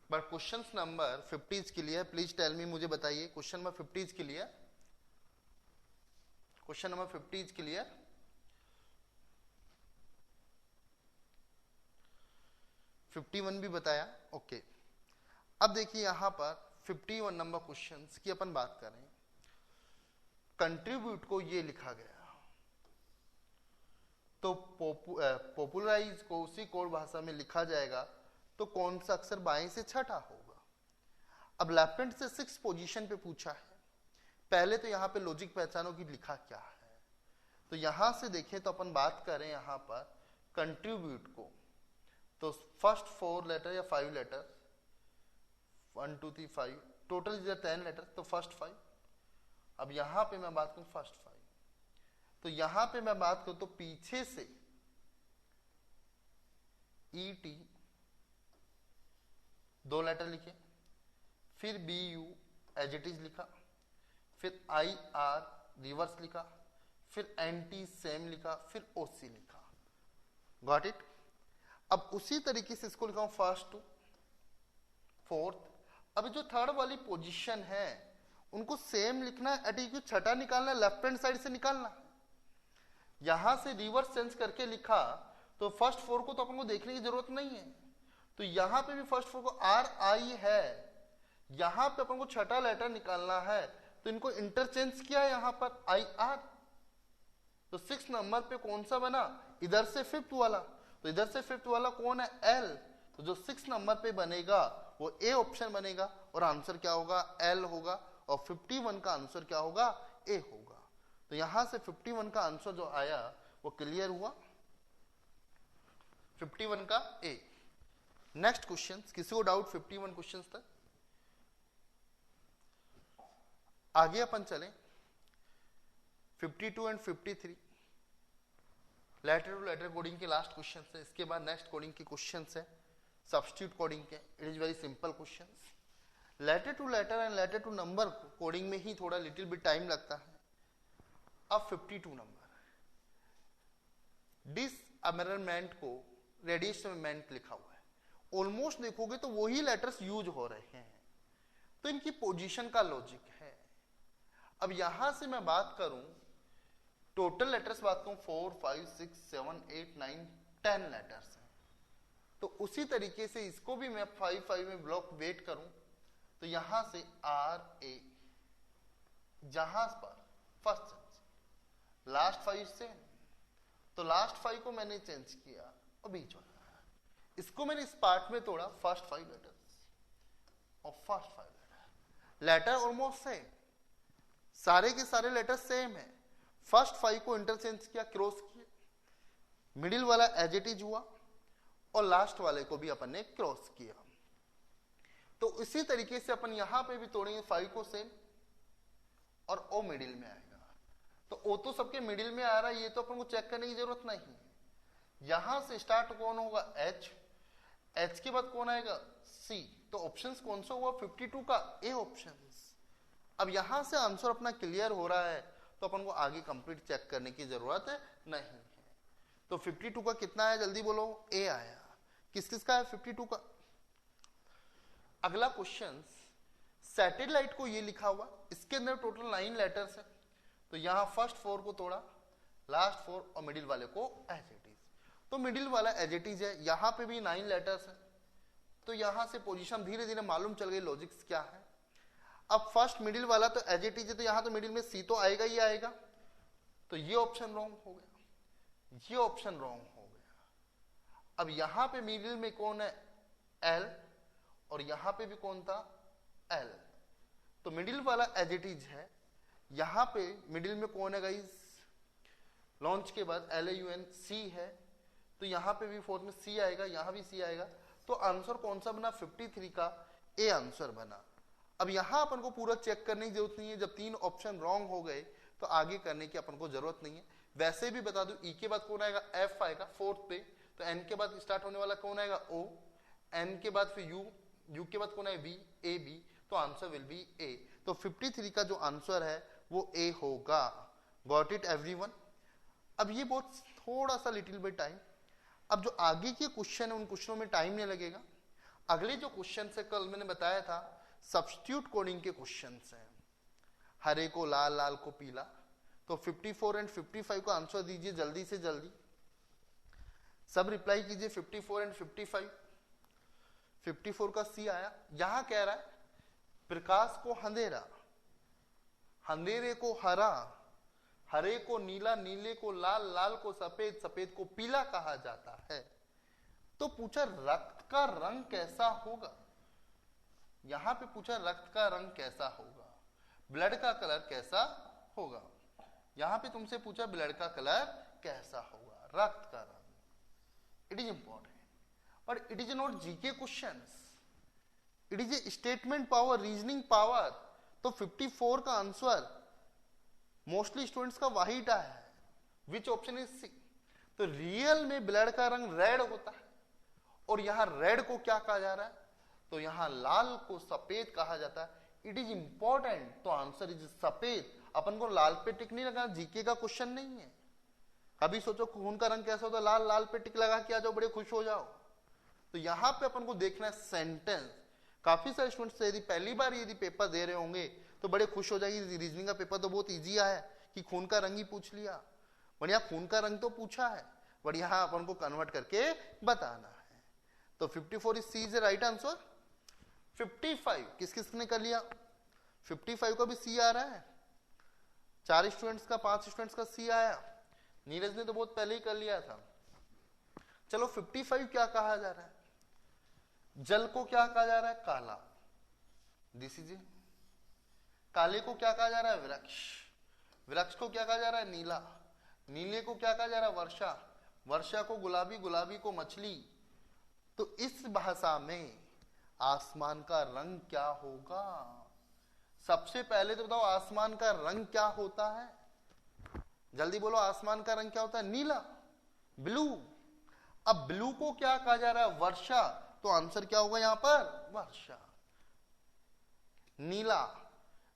बट क्वेश्चन नंबर 50 के लिए प्लीज टेल मी, मुझे बताइए क्वेश्चन नंबर 50 के लिए, क्वेश्चन नंबर 50 के लिए 51 भी बताया। ओके, अब देखिए यहां पर 51 नंबर क्वेश्चंस की अपन बात करें। कंट्रीब्यूट को ये लिखा गया, तो पॉपुलराइज को उसी कोड भाषा में लिखा जाएगा, तो कौन सा अक्षर बाएं से छठा होगा? अब लेफ्ट हैंड से 6 पोजीशन पे पूछा है। पहले तो यहां पे लॉजिक पहचानो कि लिखा क्या है। तो यहां से देखें तो अपन बात करें यहां पर कंट्रीब्यूट को, तो फर्स्ट 4 लेटर या 5 लेटर, 1 2 3 5, टोटल इज 10 लेटर, तो फर्स्ट 5। अब यहां पे मैं बात करूं फर्स्ट 5, तो यहां पे मैं बात करूं तो पीछे से ई टी 2 लेटर लिखे, फिर B U as it is लिखा, फिर आई आर रिवर्स लिखा, फिर एंटी सेम लिखा, फिर ओसी लिखा। Got it? अब उसी तरीके से इसको लिखा हूं फर्स्ट टू फोर्थ। अब जो थर्ड वाली पोजीशन है उनको सेम लिखना है, एटीट्यूड छठा निकालना है, लेफ्ट हैंड साइड से निकालना है। यहां से रिवर्स सेंस करके लिखा तो फर्स्ट 4 को तो अपन को देखने की जरूरत नहीं है, तो यहां पे भी फर्स्ट 4 को आर आई है, यहां पे अपन को छठा लेटर निकालना है, तो इनको इंटरचेंज किया है यहां पर आई आर। तो 6 नंबर पे कौन सा बना? इधर से 5th वाला, तो इधर से 5th वाला कौन है? एल। तो जो 6 नंबर पे बनेगा वो ए ऑप्शन बनेगा, और आंसर क्या होगा? एल होगा। और 51 का आंसर क्या होगा? ए होगा। तो यहां से 51 का आंसर जो आया वो क्लियर हुआ, 51 का ए। नेक्स्ट क्वेश्चन, किसी को डाउट 51 क्वेश्चन तक? आगे अपन चलें 52 and 53, letter to letter coding के लास्ट क्वेश्चन है। इसके बाद नेक्स्ट कोडिंग के क्वेश्चन है सब्स्टिट्यूट कोडिंग के। It is very simple question. Letter to letter and letter to number coding में ही थोड़ा लिटिल बिट टाइम लगता है। अब 52 नंबर, डिसअमेरमेंट को रेडिसमेंट लिखा हुआ है, ऑलमोस्ट देखोगे तो वही लेटर्स यूज हो रहे हैं, तो इनकी पोजीशन का लॉजिक है। अब यहां से मैं बात करूं टोटल लेटर्स, बात करूं 4 5 6 7 8 9 10 लेटर्स हैं, तो उसी तरीके से इसको भी मैं 5 5 में ब्लॉक वेट करूं, तो यहां से आर ए, जहां पर फर्स्ट लास्ट 5 से, तो लास्ट 5 को मैंने चेंज किया और बीच वाला इसको मैंने इस पार्ट में तोड़ा, फर्स्ट 5 लेटर्स और फर्स्ट 5 लेटर ऑलमोस्ट सेम, सारे के सारे लेटर सेम है। फर्स्ट 5 को इंटरचेंज किया, क्रॉस किया, मिडिल वाला एज इट इज हुआ, और लास्ट वाले को भी अपन ने क्रॉस किया। तो इसी तरीके से अपन यहां पे भी तोड़ेंगे 5 को सेम, और ओ मिडिल में आएगा। तो ओ तो सबके मिडिल में आ रहा है, ये तो अपन को चेक करने की जरूरत नहीं है, यहां से स्टार्ट कौन होगा, एच, एच के बाद कौन आएगा, सी। तो ऑप्शंस कौन सा हुआ 52 का, ए ऑप्शंस। अब यहां से आंसर अपना क्लियर हो रहा है, तो अपन को आगे कंप्लीट चेक करने की जरूरत नहीं है। तो 52 का कितना आया, जल्दी बोलो, ए आया। किस किस का है 52 का। अगला क्वेश्चन, सैटेलाइट को ये लिखा हुआ, इसके अंदर टोटल 9 लेटर्स है। तो यहां फर्स्ट 4 को तोड़ा, लास्ट 4 और मिडिल वाले को एज इट इज। तो मिडिल वाला एज इट इज है, यहां पे भी 9 लेटर्स है। तो यहां से पोजीशन धीरे धीरे मालूम चल गई लॉजिक्स क्या है। अब फर्स्ट मिडिल वाला तो एज इट इज है, तो यहां तो मिडिल में सी तो आएगा ही आएगा। तो ये ऑप्शन रॉन्ग हो गया, ये ऑप्शन रॉन्ग हो गया। अब यहां पे मिडिल में कौन है, एल, और यहां पे भी कौन था, एल। तो मिडिल वाला एज इट इज है, यहां पे मिडिल में कौन है गाइस, लॉन्च के बाद LAUN सी है। तो यहां पे भी फोर्थ में सी आएगा, यहां भी सी आएगा। तो आंसर कौन सा बना, 53 का ए आंसर बना। अब यहां अपन को पूरा चेक करने की जरूरत नहीं है, जब 3 ऑप्शन रॉन्ग हो गए तो आगे करने की अपन को जरूरत नहीं है। वैसे भी बता दूं, ई के बाद कौन आएगा, एफ आएगा फोर्थ पे। तो एन के बाद स्टार्ट होने वाला कौन आएगा, ओ। एन के बाद फिर यू, यू के बाद कौन है, बी, ए बी। तो आंसर विल बी ए। तो 53 का जो आंसर है वो ए होगा। Got it everyone. अब ये बहुत थोड़ा सा लिटिल बिट टाइम, अब जो आगे के क्वेश्चन है उन क्वेश्चनों में टाइम नहीं लगेगा। अगले जो क्वेश्चन से कल मैंने बताया था, सब्स्टिट्यूट कोडिंग के क्वेश्चन हैं। हरे को लाल, लाल को पीला। तो 54 एंड 55 का आंसर दीजिए जल्दी से जल्दी, सब रिप्लाई कीजिए 54 एंड 55। 54 का सी आया। यहां कह रहा है प्रकाश को अंधेरा, अंधेरे को हरा, हरे को नीला, नीले को लाल, लाल को सफेद, सफेद को पीला कहा जाता है। तो पूछा रक्त का रंग कैसा होगा, यहां पे पूछा रक्त का रंग कैसा होगा, ब्लड का कलर कैसा होगा। यहां पे तुमसे पूछा ब्लड का कलर कैसा होगा, रक्त का रंग। इट इज इंपॉर्टेंट और it is not GK questions, it is A statement power, reasoning power. तो 54 का आंसर मोस्टली स्टूडेंट्स का वाइट आया है, विच ऑप्शन इज सी। तो रियल में ब्लड का रंग रेड होता है, और यहां रेड को क्या कहा जा रहा है, तो यहां लाल को सफेद कहा जाता है। It is important. तो आंसर इज सफेद। अपन को लाल पे टिक नहीं लगा, जीके का क्वेश्चन नहीं है। अभी सोचो खून का रंग कैसा होता, लाल, लाल पे टिक लगा के आ जाओ, बड़े खुश हो जाओ। तो यहां पे अपन को देखना है सेंटेंस। काफी सारे स्टूडेंट्स यदि पहली बार यदि पेपर दे रहे होंगे तो बड़े खुश हो जाएंगे, रीजनिंग का पेपर तो बहुत इजी आया कि खून का रंग ही पूछ लिया। बढ़िया, खून का रंग तो पूछा है, बढ़िया अपन को कन्वर्ट करके बताना है। तो 54 is C is right answer. 55 किस किस ने कर लिया, 55 का भी सी आ रहा है। 4 स्टूडेंट्स का, 5 स्टूडेंट्स का सी आया। नीरज ने तो बहुत पहले ही कर लिया था। चलो 55 क्या कहा जा रहा है, जल को क्या कहा जा रहा है, काला। दिस इज काले को क्या कहा जा रहा है, वृक्ष। वृक्ष को क्या कहा जा रहा है, नीला। नीले को क्या कहा जा रहा है, वर्षा। वर्षा को गुलाबी, गुलाबी को मछली। तो इस भाषा में आसमान का रंग क्या होगा, सबसे पहले तो बताओ आसमान का रंग क्या होता है, जल्दी बोलो। आसमान का रंग क्या होता है, नीला, ब्लू। अब ब्लू को क्या कहा जा रहा है, वर्षा। तो आंसर क्या होगा यहां पर, वर्षा। नीला,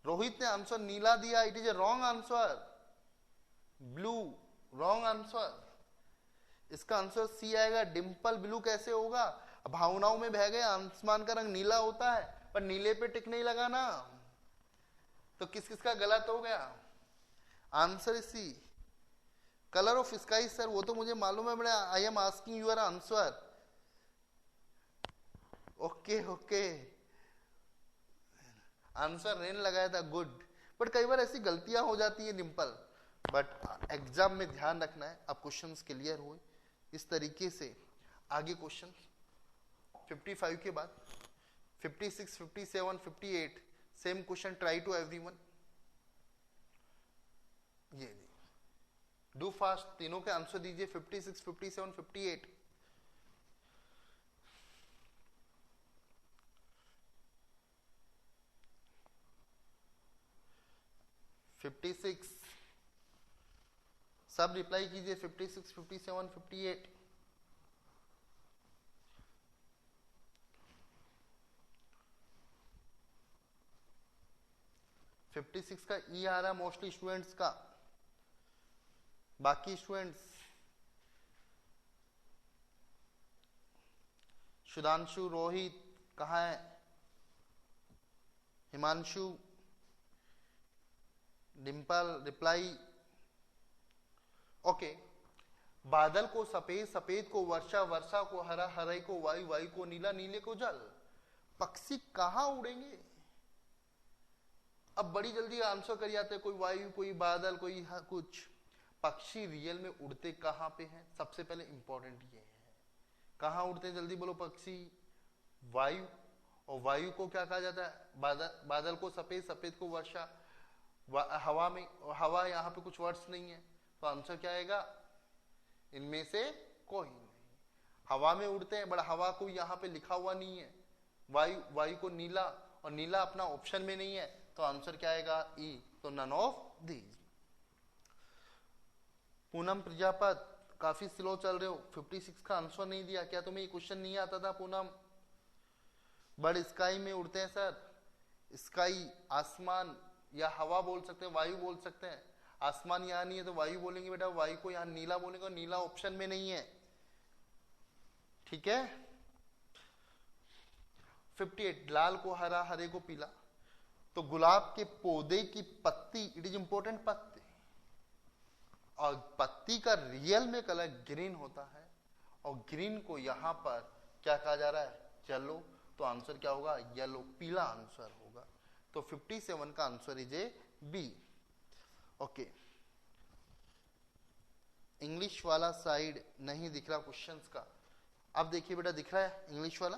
रोहित ने आंसर नीला दिया, it is A wrong answer. Blue wrong answer. इसका आंसर सी आएगा। डिंपल, ब्लू कैसे होगा, भावनाओं में बह गए, आसमान का रंग नीला होता है, पर नीले पे टिक नहीं लगा ना। तो किस किस का गलत हो गया, answer C. Colour of sky sir, वो तो मुझे मालूम है, बड़ा I am asking your answer. Okay okay, answer rain लगाया था, गुड। बट कई बार ऐसी गलतियां हो जाती है डिंपल, बट एग्जाम में ध्यान रखना है। अब क्वेश्चंस क्लियर हुए इस तरीके से। आगे क्वेश्चन 55 के बाद 56, 57, 58 same question, try to everyone. ये डू फास्ट, तीनों के आंसर दीजिए 56, 57, 58। 56 सब रिप्लाई कीजिए, 56, 57, 58। 56 का ई आ रहा है मोस्टली स्टूडेंट्स का। बाकी स्टूडेंट्स, सुधांशु, रोहित कहाँ है, हिमांशु, डिम्पल रिप्लाई। ओके, बादल को सफेद, सफेद को वर्षा, वर्षा को हरा, हरे को वायु, वायु को नीला, नीले को जल। पक्षी कहां उड़ेंगे? अब बड़ी जल्दी आंसर कर जाते हैं, कोई वायु, कोई बादल, कोई कुछ। पक्षी रियल में उड़ते कहां पे हैं? सबसे पहले इंपॉर्टेंट ये है, कहां उड़ते हैं? जल्दी बोलो। पक्षी वायु, और वायु को क्या कहा जाता है? बादल। बादल को सफेद, सफेद को वर्षा, हवा में, हवा यहाँ पे कुछ वर्ड्स नहीं है, तो आंसर क्या आएगा? इनमें से कोई नहीं। हवा में उड़ते हैं, बट हवा को यहाँ पे लिखा हुआ नहीं है। वायु, वायु को नीला, और नीला अपना ऑप्शन में नहीं है, तो आंसर क्या आएगा? ई। तो none of these. Poonam Prajapat, काफी स्लो चल रहे हो, 56 का आंसर नहीं दिया। क्या तुम्हें ये क्वेश्चन नहीं आता था पूनम? बर्ड स्काई में उड़ते हैं सर। स्काई आसमान, या हवा बोल सकते हैं, वायु बोल सकते हैं। आसमान यहाँ नहीं है तो वायु बोलेंगे बेटा, वायु को यहाँ नीला बोलेंगे, और नीला ऑप्शन में नहीं है। ठीक है। 58, लाल को हरा, हरे को पीला। तो गुलाब के पौधे की पत्ती, इट इज इंपॉर्टेंट, पत्ती, और पत्ती का रियल में कलर ग्रीन होता है, और ग्रीन को यहां पर क्या कहा जा रहा है? येलो। तो आंसर क्या होगा? येलो, पीला आंसर होगा। तो 57 का answer is A B. Okay, English वाला साइड नहीं दिख रहा क्वेश्चंस का। अब देखिए बेटा, दिख रहा है इंग्लिश वाला?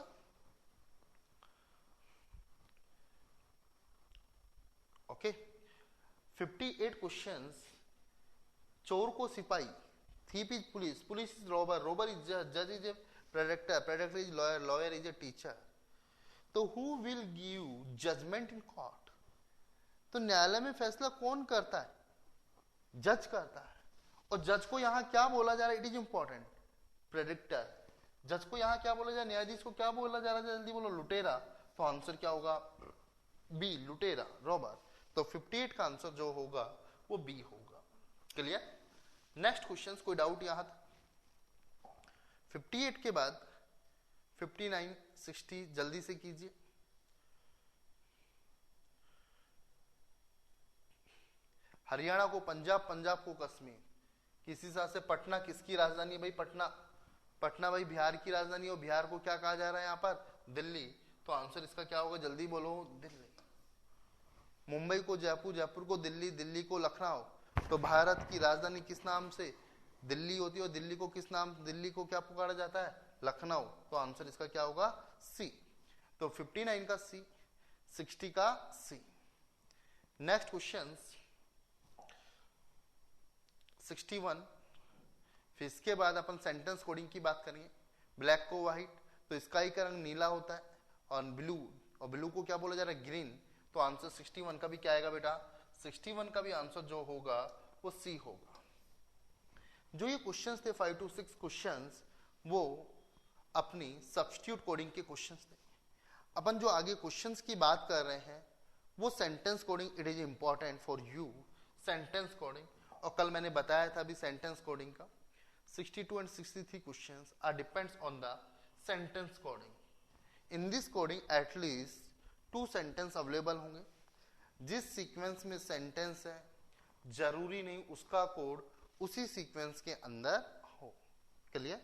Okay, 58 questions. चोर को सिपाही, thief is police, police is robber, robber is जज is a predictor, predictor is lawyer, lawyer is a teacher. तो who will give judgement in court? तो न्यायालय में फैसला कौन करता है? जज करता है। और जज को यहां क्या बोला जा रहा है? It is important, predictor. जज को यहां क्या बोला जा रहा है? न्यायाधीश को क्या बोला जा रहा है? जल्दी बोलो। लुटेरा। तो आंसर क्या होगा? बी, लुटेरा, रॉबर। तो 58 का आंसर जो होगा वो बी होगा। क्लियर? नेक्स्ट क्वेश्चन, कोई डाउट यहां तक? 58 के बाद 59, 60 जल्दी से कीजिए। हरियाणा को पंजाब, पंजाब को कश्मीर। किसी हिसाब से पटना किसकी राजधानी है? भाई पटना, पटना भाई बिहार की राजधानी है, और बिहार को क्या कहा जा रहा है यहाँ पर? दिल्ली। तो आंसर इसका क्या होगा? जल्दी बोलो। दिल्ली। मुंबई को जयपुर, जयपुर को दिल्ली, दिल्ली को लखनऊ। तो भारत की राजधानी किस नाम से? दिल्ली होती है, और दिल्ली को किस नाम, दिल्ली को क्या पुकारा जाता है? लखनऊ। तो आंसर इसका क्या होगा? सी। तो 59 का सी, 60 का सी। Next question 61। फिर इसके बाद अपन सेंटेंस कोडिंग की बात करेंगे। ब्लैक को व्हाइट, तो स्काई का रंग नीला होता है, और ब्लू, और ब्लू को क्या बोला जा रहा है? ग्रीन। तो आंसर 61 का भी क्या आएगा बेटा? 61 का भी आंसर जो होगा वो सी होगा। जो ये क्वेश्चंस थे 5 to 6 क्वेश्चंस, वो अपनी सब्स्टिट्यूट कोडिंग के क्वेश्चंस थे। अपन जो आगे क्वेश्चंस की बात कर रहे हैं वो sentence coding, it is important for you, sentence coding. और कल मैंने बताया था अभी सेंटेंस कोडिंग का 62 and 63 questions are depends on the sentence coding. In this coding at least 2 sentence available होंगे। जिस सीक्वेंस में सेंटेंस है जरूरी नहीं उसका कोड उसी सीक्वेंस के अंदर हो। क्लियर?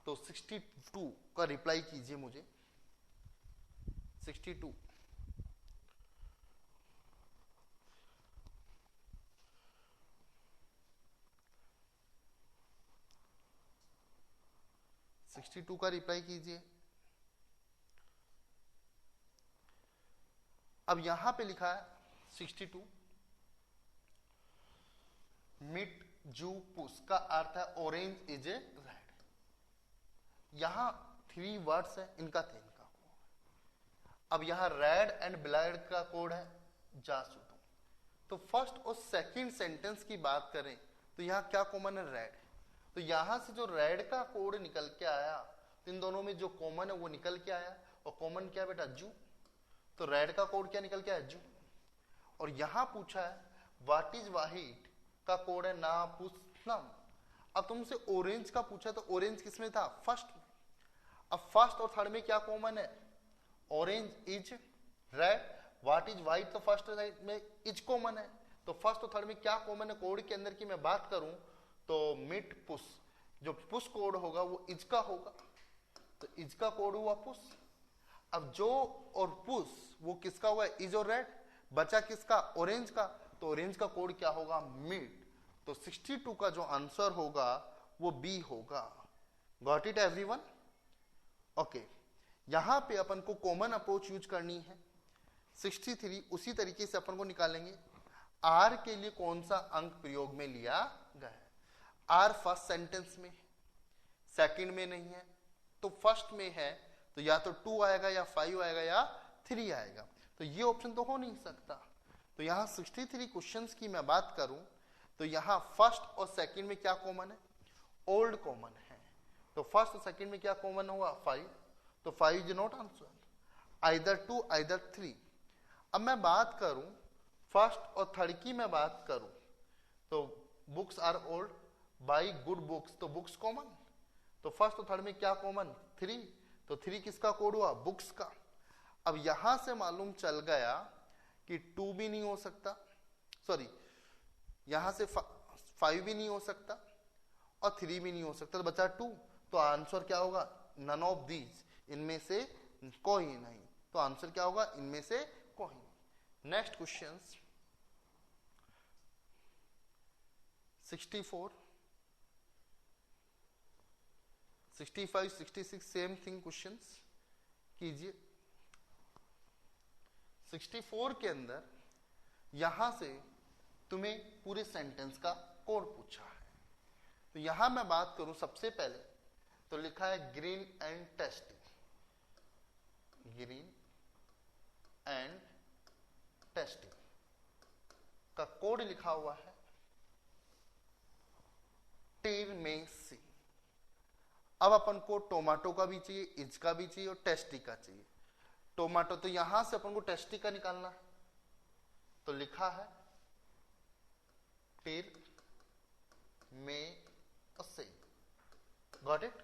तो 62 का रिप्लाई कीजिए मुझे। 62 62 का रिप्लाई कीजिए। अब यहां पे लिखा है 62 मिट जू पुस का अर्थ है ऑरेंज इज ए रेड। यहां 3 वर्ड्स है, इनका 3 का कोड। अब यहां रेड एंड ब्लैक का कोड है जासूदू। तो फर्स्ट और सेकंड सेंटेंस की बात करें तो यहां क्या कॉमन है? रेड। तो यहां से जो रेड का कोड निकल के आया, इन दोनों में जो कॉमन है वो निकल के आया, और कॉमन क्या है बेटा? जू। तो रेड का कोड क्या निकल के आया? जू। और यहां पूछा है व्हाट इज वाहिट का कोड है नापुसनम। अब तुमसे ऑरेंज का पूछा तो ऑरेंज किसमें था? फर्स्ट में। अब फर्स्ट और थर्ड में क्या कॉमन है? Orange is red, what is white तो फर्स्ट में इज कॉमन है। तो फर्स्ट और थर्ड में क्या कॉमन है कोड के अंदर की मैं बात करूं तो मिट पुश, जो पुश कोड होगा वो इज का होगा, तो इज का कोड हुआ पुश। अब जो और पुश वो किसका हुआ है? इज और रेड। बचा किसका? ऑरेंज का। तो ऑरेंज का कोड क्या होगा? मिट। तो 62 का जो आंसर होगा वो बी होगा। Got it everyone? ओके, यहां पे अपन को कॉमन अप्रोच यूज करनी है। 63 उसी तरीके से अपन को निकालेंगे। आर के लिए कौन सा अंक प्रयोग में लिया गया है? आर फर्स्ट सेंटेंस में, सेकंड में नहीं है, तो फर्स्ट में है, तो या तो 2 आएगा या 5 आएगा या 3 आएगा, तो ये ऑप्शन तो हो नहीं सकता। तो यहां 63 क्वेश्चंस की मैं बात करूं तो यहां फर्स्ट और सेकंड में क्या कॉमन है? ओल्ड कॉमन है। तो फर्स्ट और सेकंड में क्या कॉमन हुआ? 5। तो 5 is not answer, either 2 either 3। अब मैं बात करूं फर्स्ट और थर्ड की मैं बात करूं तो books are old, by good books, तो बुक्स कॉमन। तो फर्स्ट और थर्ड में क्या कॉमन? 3। तो 3 किसका कोड हुआ? बुक्स का। अब यहां से मालूम चल गया कि 2 भी नहीं हो सकता, सॉरी यहां से 5 भी नहीं हो सकता और 3 भी नहीं हो सकता, तो बचा 2। तो आंसर क्या होगा? नन ऑफ दीज, इनमें से कोई नहीं। तो आंसर क्या होगा? इनमें से कोई नहीं। Next question 64, 65, 66 same thing questions कीजिए। 64 के अंदर यहां से तुम्हें पूरे सेंटेंस का कोड पूछा है। तो यहां मैं बात करूं सबसे पहले तो लिखा है green and tasty, green and tasty का कोड लिखा हुआ है टेर में सी। अब अपन को टोमेटो का भी चाहिए, इज का भी चाहिए और टेस्टी का चाहिए। टोमेटो तो यहां से अपन को टेस्टी का निकालना है, तो लिखा है टेर में से। Got it?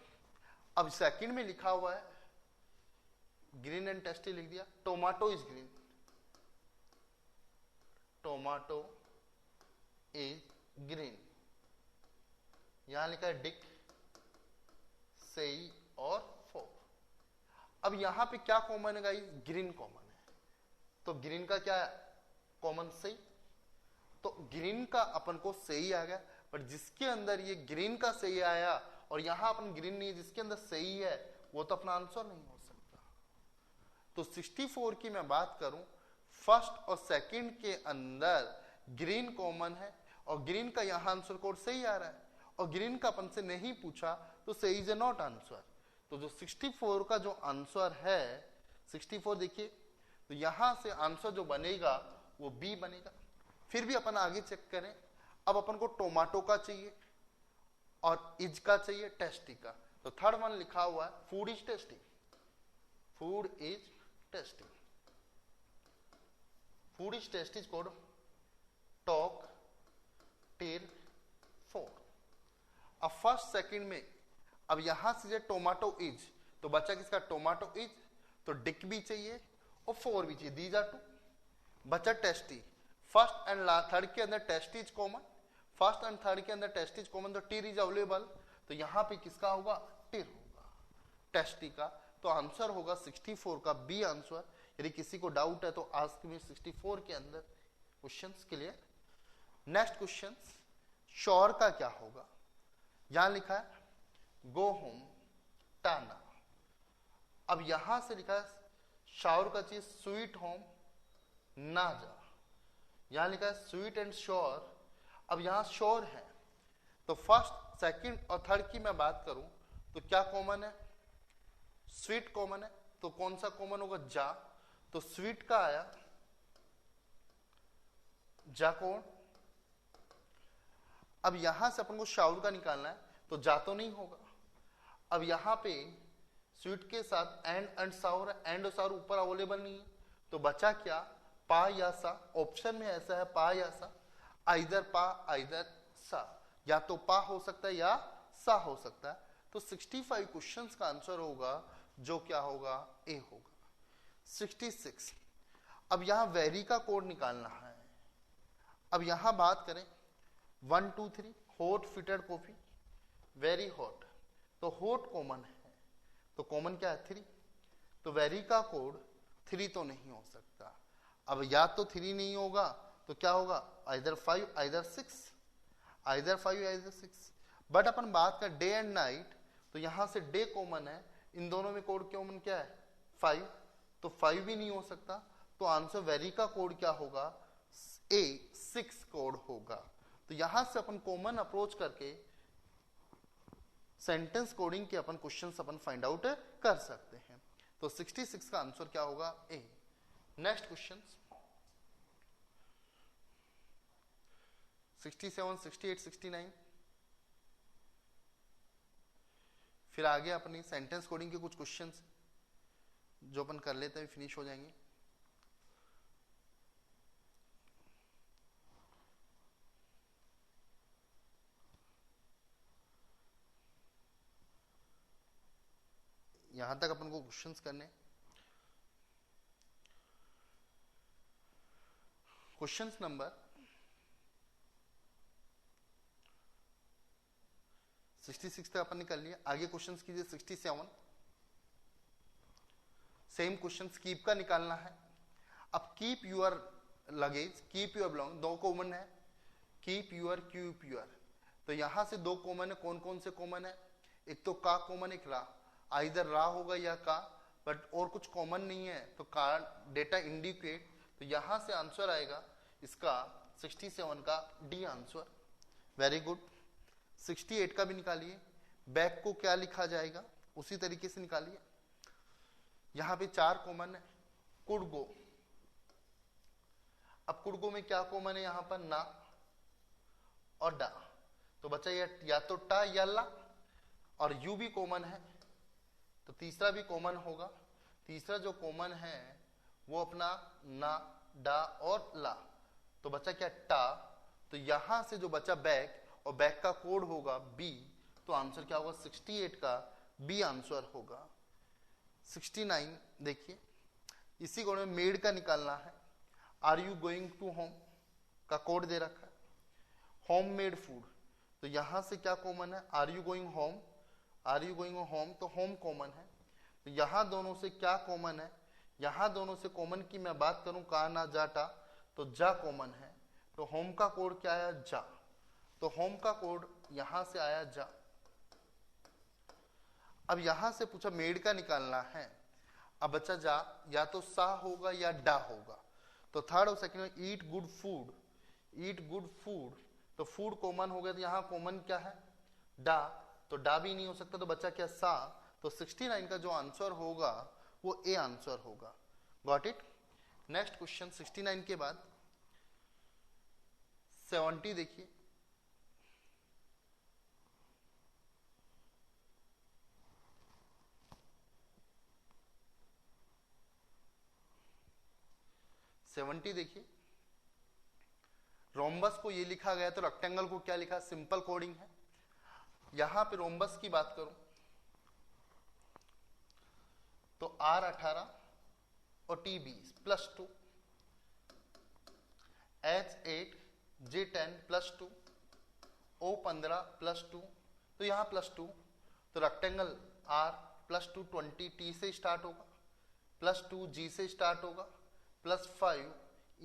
अब सेकंड में लिखा हुआ है ग्रीन एंड टेस्टी, लिख दिया। Tomato is green, tomato is green. यहां लिखा है डिक, सही और 4। अब यहां पे क्या कॉमन है गाइस? ग्रीन कॉमन है, तो ग्रीन का क्या कॉमन? सही। तो ग्रीन का अपन को सही आ गया, पर जिसके अंदर ये ग्रीन का सही आया और यहां अपन ग्रीन नहीं है, जिसके अंदर सही है वो तो अपना आंसर नहीं हो सकता। तो 64 की मैं बात करूं, फर्स्ट और सेकंड के अंदर ग्रीन कॉमन है और ग्रीन का यहां आंसर कोड सही आ रहा है और ग्रीन का अपन से नहीं पूछा तो सही इज नॉट आंसर। तो जो 64 का जो आंसर है 64 देखिए, तो यहां से आंसर जो बनेगा वो बी बनेगा। फिर भी अपन आगे चेक करें। अब अपन को टोमेटो का चाहिए और इज का चाहिए, टेस्टी का। तो थर्ड वन लिखा हुआ है food is tasty, food is tasty, food is tasty is code talk टेर 4। अब फर्स्ट सेकंड में अब यहां से टोमेटो इज, तो बच्चा किसका? टोमेटो इज, तो डिक भी चाहिए और 4 भी चाहिए, दीज आर 2। बच्चा टेस्टी, फर्स्ट एंड थर्ड के अंदर tasty is common, first and third के अंदर टेस्टी इज कॉमन, तो टीर इज अवेलेबल। तो यहां पे किसका होगा? टीर होगा, टेस्टी का। तो आंसर होगा 64 का बी आंसर। यदि किसी को डाउट है तो आस्क मी 64 के अंदर questions clear. Next question sure का क्या होगा? यहां लिखा है गो होम टाना। अब यहां से लिखा है श्योर का चीज स्वीट होम ना जा, यहां लिखा है स्वीट एंड श्योर। अब यहां श्योर है तो फर्स्ट सेकंड और थर्ड की मैं बात करूं तो क्या कॉमन है? स्वीट कॉमन है, तो कौन सा कॉमन होगा? जा। तो स्वीट का आया, जा कौन? अब यहां से अपन को श्योर का निकालना है, तो जा तो नहीं होगा। अब यहां पे स्वीट के साथ एंड साउर, एंड और साउर ऊपर अवेलेबल नहीं है, तो बचा क्या? पा या सा, ऑप्शन में ऐसा है पा या सा, आइदर पा आइदर सा, या तो पा हो सकता है या सा हो सकता है। तो 65 क्वेश्चंस का आंसर होगा जो क्या होगा, ए होगा। 66, अब यहां वेरी का कोड निकालना है। अब यहां बात करें 1 2 3 hot fitted coffee, very hot, तो हॉट कॉमन है, तो कॉमन क्या है 3, तो वेरी का कोड 3 तो नहीं हो सकता। अब या तो 3 नहीं होगा तो क्या होगा, either 5 either 6, either 5 either 6। But अपन बात कर डे एंड नाइट, तो यहां से डे कॉमन है, इन दोनों में कोड कॉमन क्या है 5, तो 5 भी नहीं हो सकता। तो आंसर वेरी का कोड क्या होगा, ए 6 कोड होगा। तो यहां से अपन कॉमन अप्रोच करके सेंटेंस कोडिंग के अपन क्वेश्चंस अपन फाइंड आउट कर सकते हैं। तो 66 का आंसर क्या होगा, ए। Next question 67, 68, 69। फिर आगे अपनी सेंटेंस कोडिंग के कुछ क्वेश्चंस जो अपन कर लेते हैं, फिनिश हो जाएंगे। यहां तक अपन को क्वेश्चंस करने। क्वेश्चंस नंबर 66 तक अपन ने कर लिया। आगे क्वेश्चंस कीजिए 67। सेम क्वेश्चंस कीप का निकालना है। अब keep your luggage, keep your belong, दो कॉमन है, कीप यूर, तो यहां से दो कॉमन है। कौन कौन से कॉमन है, एक तो का कॉमन, एक रा, आइदर रा होगा या का, बट और कुछ कॉमन नहीं है, तो का डेटा इंडिकेट, तो यहां से आंसर आएगा इसका 67 का डी आंसर। Very good. 68 का भी निकालिए। बैक को क्या लिखा जाएगा उसी तरीके से निकालिए। यहां पे 4 कॉमन है, कुड गो। अब कुड गो में क्या कॉमन है, यहां पर ना और डा, तो बच्चा या तो टा या ला, और यू भी कॉमन है, तो तीसरा भी कॉमन होगा। तीसरा जो कॉमन है वो अपना ना, डा और ला, तो बच्चा क्या टा, तो यहां से जो बच्चा बैक, और बैक का कोड होगा बी, तो आंसर क्या होगा 68 का बी आंसर होगा। 69 देखिए, इसी कोड में मेड का निकालना है। Are you going to home का कोड दे रखा है। होम मेड फूड, तो यहां से क्या कॉमन है, are you going home, are you going home, तो होम कॉमन है। तो यहां दोनों से क्या कॉमन है, यहां दोनों से कॉमन की मैं बात करूं का ना जाटा, तो जा कॉमन है, तो होम का कोड क्या आया जा, तो होम का कोड यहां से आया जा। अब यहां से पूछा मेड का निकालना है। अब बच्चा जा या तो सा होगा या डा होगा, तो थर्ड और सेकंड में eat good food, eat good food, तो फूड कॉमन हो गया, तो यहां कॉमन क्या है डा, तो डा भी नहीं हो सकता, तो बच्चा क्या सा, तो 69 का जो आंसर होगा वो ए आंसर होगा। Got it. नेक्स्ट क्वेश्चन 69 के बाद 70 देखिए। देखिए, रोम्बस को ये लिखा गया, तो रेक्टेंगल को क्या लिखा, सिंपल कोडिंग है। यहां पे रोम्बस की बात करूं तो R18 और T20 +2, H8 J10 +2, O15 +2, तो यहां +2, तो रेक्टेंगल R +2 20 T से स्टार्ट होगा, +2 G से स्टार्ट होगा, +5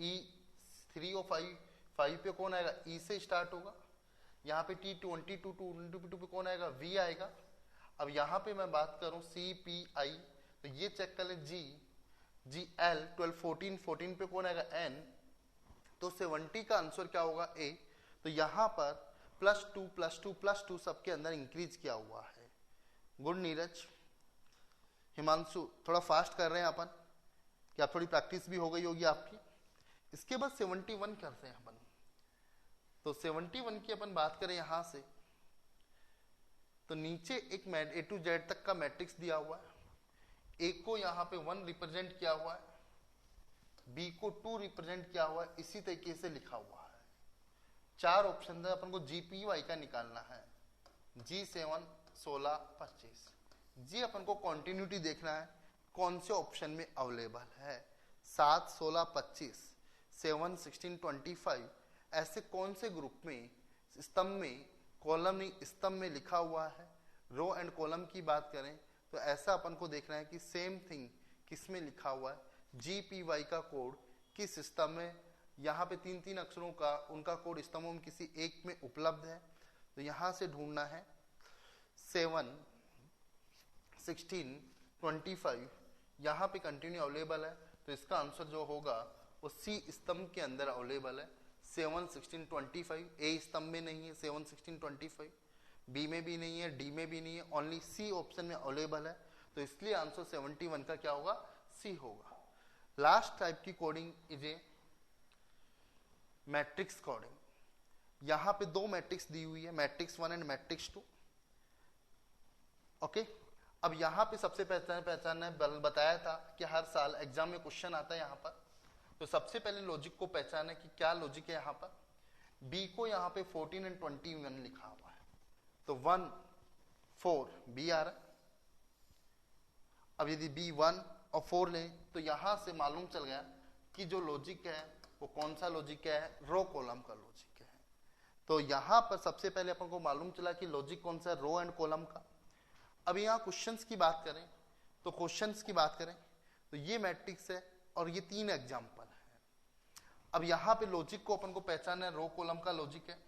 E 3 और 5 पे कौन आएगा, E से स्टार्ट होगा। यहाँ पे T22 पे कौन आएगा, V आएगा। अब यहाँ पे मैं बात करूं CPI, तो ये चेक कर ले GL 12 14 पे कौन आएगा N, तो 70 का आंसर क्या होगा A। तो यहाँ पर +2 सबके अंदर इंक्रीज किया हुआ है। गुड नीरज। हिमांशु थोड़ा फास्ट कर रहे हैं अपन, कि आप थोड़ी प्रैक्टिस भी हो गई होगी आपकी। इसके बाद 71 करते हैं अपन। तो 71 की अपन बात करें यहां से, तो नीचे एक A to Z तक का मैट्रिक्स दिया हुआ है। एक को यहां पे 1 रिप्रेजेंट किया हुआ है, बी को 2 रिप्रेजेंट किया हुआ है, इसी तरीके से लिखा हुआ है। 4 ऑप्शन है, अपन को जीपीवाई का निकालना है। G7 16 25, जी अपन को कंटिन्यूटी देखना है कौन से ऑप्शन में अवेलेबल है। 7 16 25, 7 16 25, ऐसे कौन से ग्रुप में, स्तंभ में, कॉलम नहीं स्तंभ में लिखा हुआ है। रो एंड कॉलम की बात करें तो ऐसा अपन को देखना है कि सेम थिंग किस में लिखा हुआ है, जीपीवाई का कोड किस स्तंभ में, यहाँ पे 3 अक्षरों का उनका कोड स्तंभों में किसी एक में उपलब्ध है। तो यहां से ढूंढना है 7 16 25, यहाँ पे कंटिन्यू अवेलेबल है, तो इसका आंसर जो होगा वो सी स्तंभ के अंदर अवेलेबल है। 7 16 25 ए स्तंभ में नहीं है, 7 16 25 बी में भी नहीं है, डी में भी नहीं है, ओनली सी ऑप्शन में अवेलेबल है। तो इसलिए आंसर 71 का क्या होगा, सी होगा। लास्ट टाइप की coding is a matrix coding. यहां पे 2 मैट्रिक्स दी हुई है, मैट्रिक्स 1 एंड मैट्रिक्स 2। ओके, अब यहां पे सबसे पहचानना है, बताया था कि हर साल एग्जाम में क्वेश्चन आता है यहां पर। तो सबसे पहले लॉजिक को पहचाना कि क्या लॉजिक है यहां पर। बी को यहां पे 14 एंड 21 लिखा हुआ है, तो 1 4 बी आ रहा है। अब यदि बी 1 और 4 लें तो यहां से मालूम चल गया कि जो लॉजिक है वो कौन सा लॉजिक है, रो कॉलम का लॉजिक है। तो यहां पर सबसे पहले अपन को मालूम चला कि लॉजिक कौन सा है, रो एंड कॉलम का। अब यहाँ क्वेश्चंस की बात करें तो ये मैट्रिक्स है और ये 3 एग्जाम्पल है। अब यहाँ पे लॉजिक को अपन को पहचानना है, रो कॉलम का लॉजिक है।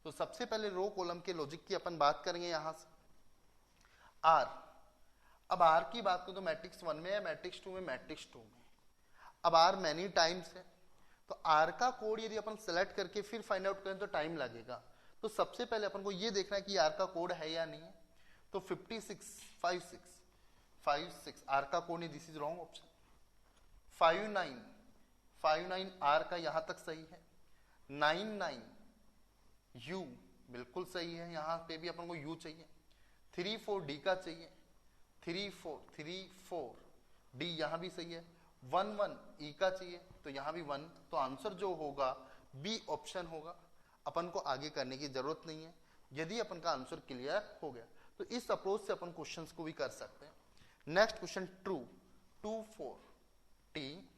तो सबसे पहले रो कॉलम के लॉजिक की अपन बात करेंगे यहां से। आर, अब आर की बात करें तो मैट्रिक्स 1 में है, मैट्रिक्स 2 में, मैट्रिक्स 2 में। अब आर मैनी टाइम्स है, तो आर का कोड यदि अपन सेलेक्ट करके फिर फाइंड आउट करें तो टाइम लगेगा। तो सबसे पहले अपन को ये देखना है कि आर का कोड है या नहीं है। तो 56 आर का कोड नहीं, this is wrong option. 59 R का यहां तक सही है। 99 यू बिल्कुल सही है, यहां पे भी अपन को यू चाहिए। 34 डी का चाहिए। 34 डी यहां भी सही है। 11 ई का चाहिए, तो यहां भी 1। तो आंसर जो होगा बी ऑप्शन होगा। अपन को आगे करने की जरूरत नहीं है यदि अपन का आंसर क्लियर हो गया। तो इस अप्रोच से अपन क्वेश्चंस को भी कर सकते हैं। Next question true. 24 T,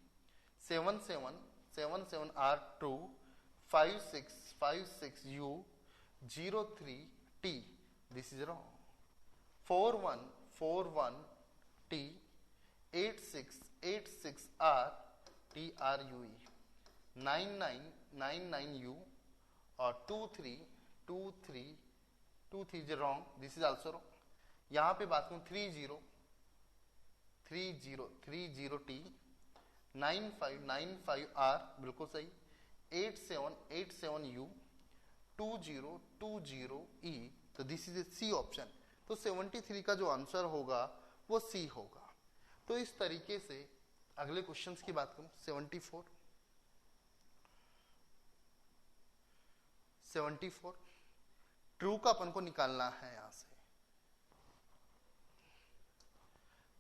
77 R true, 56 U, 03 T, this is wrong. 41 T, 86 R, T R U E, 99 U और 23 is wrong, this is also wrong. यहां पे बात करूं 30 टी, 95 आर बिल्कुल सही, 87 यू, 20 ई, तो this is a C option. तो 73 का जो आंसर होगा वो सी होगा। तो इस तरीके से अगले क्वेश्चंस की बात करूं 74 ट्रू का अपन को निकालना है।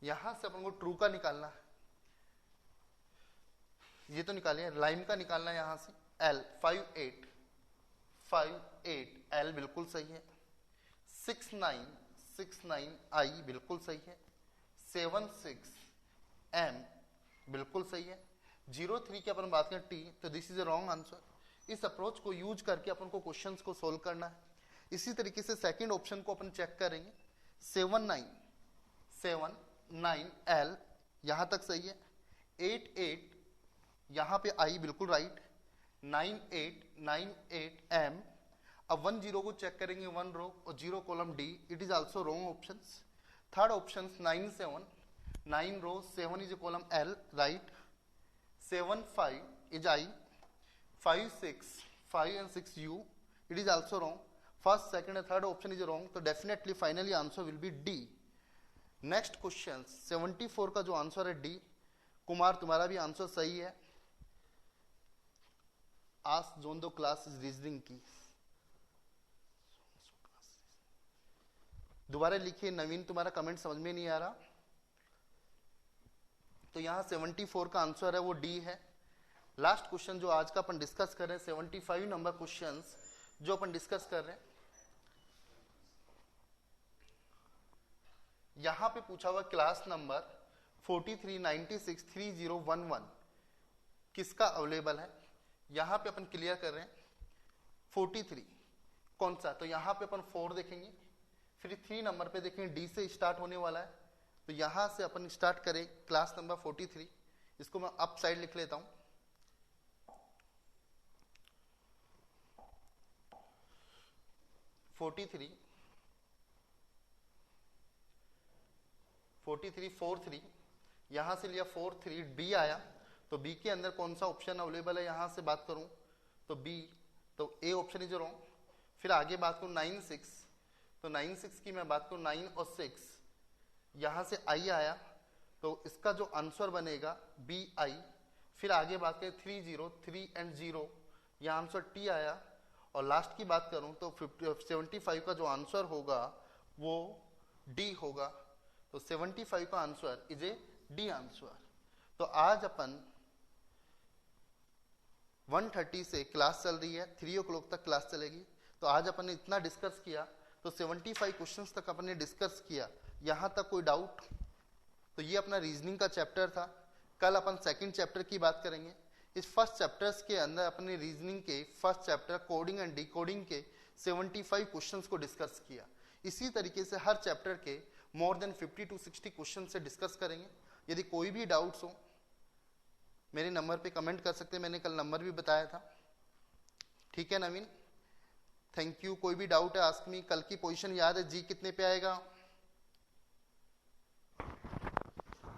यहां से अपन को ट्रू का निकालना है, ये तो निकालिए। लाइम का निकालना है यहां से। एल 58 एल बिल्कुल सही है। 69 आई बिल्कुल सही है। 76 एम बिल्कुल सही है। 03 की अपन बात करें टी, तो this is A wrong answer. इस अप्रोच को यूज करके अपन को क्वेश्चंस को सोल्व करना है। इसी तरीके से सेकंड ऑप्शन को अपन चेक करेंगे। 79 एल यहां तक सही है। 88 यहां पे आई बिल्कुल राइट। 98 एम। अब 10 को चेक करेंगे, 1 रो और 0 column D, it is also wrong options. Third option 9 row, 7 is a column L right. 75 is I. 5 and 6 U, it is also wrong. First, second and third option is wrong, तो definitely finally answer will be D. Next question 74 का जो answer है D. Kumar तुम्हारा भी answer सही है। आज zone दो क्लास इज रीजनिंग की। दोबारा लिखिए, नवीन तुम्हारा कमेंट समझ में नहीं आ रहा। तो यहां 74 का आंसर है वो डी है। लास्ट क्वेश्चन जो आज का अपन डिस्कस कर रहे हैं, 75 नंबर क्वेश्चंस जो अपन डिस्कस कर रहे हैं, यहां पे पूछा हुआ क्लास नंबर 43963011 किसका अवेलेबल है। यहां पे अपन क्लियर कर रहे हैं 43 कौन सा, तो यहां पे अपन 4 देखेंगे, फिर 3 नंबर पे देखेंगे डी से स्टार्ट होने वाला है, तो यहां से अपन स्टार्ट करें क्लास नंबर 43। इसको मैं अप साइड लिख लेता हूं, 43 43 यहां से लिया 43 डी आया, तो बी के अंदर कौन सा ऑप्शन अवेलेबल है, यहां से बात करूं तो बी, तो ए ऑप्शन इज रॉन्ग। फिर आगे बात करूं 96, तो 96 की मैं बात करूं 9 और 6, यहां से आई आया, तो इसका जो आंसर बनेगा बी आई। फिर आगे बात करें 30 3 एंड 0, यह आंसर टी आया। और लास्ट की बात करूं तो 75 का जो आंसर होगा वो डी होगा, तो 75 का answer is A D answer. तो आज अपन 1:30 से क्लास चल रही है, 3 o'clock तक क्लास चलेगी, तो आज अपन ने इतना डिस्कस किया, तो 75 क्वेश्चंस तक अपन ने डिस्कस किया। यहां तक कोई डाउट? तो ये अपना रीजनिंग का चैप्टर था। कल अपन सेकंड चैप्टर की बात करेंगे। इस फर्स्ट चैप्टर्स के अंदर अपने रीजनिंग के first chapter coding and decoding के 75 क्वेश्चंस को डिस्कस किया। इसी तरीके से हर चैप्टर के मोर देन 50 to 60 क्वेश्चन से डिस्कस करेंगे। यदि कोई भी डाउट्स हो मेरे नंबर पे कमेंट कर सकते हैं, मैंने कल नंबर भी बताया था। ठीक है नवीन, थैंक यू। कोई भी डाउट है आस्क मी। कल की पोजीशन याद है, जी कितने पे आएगा?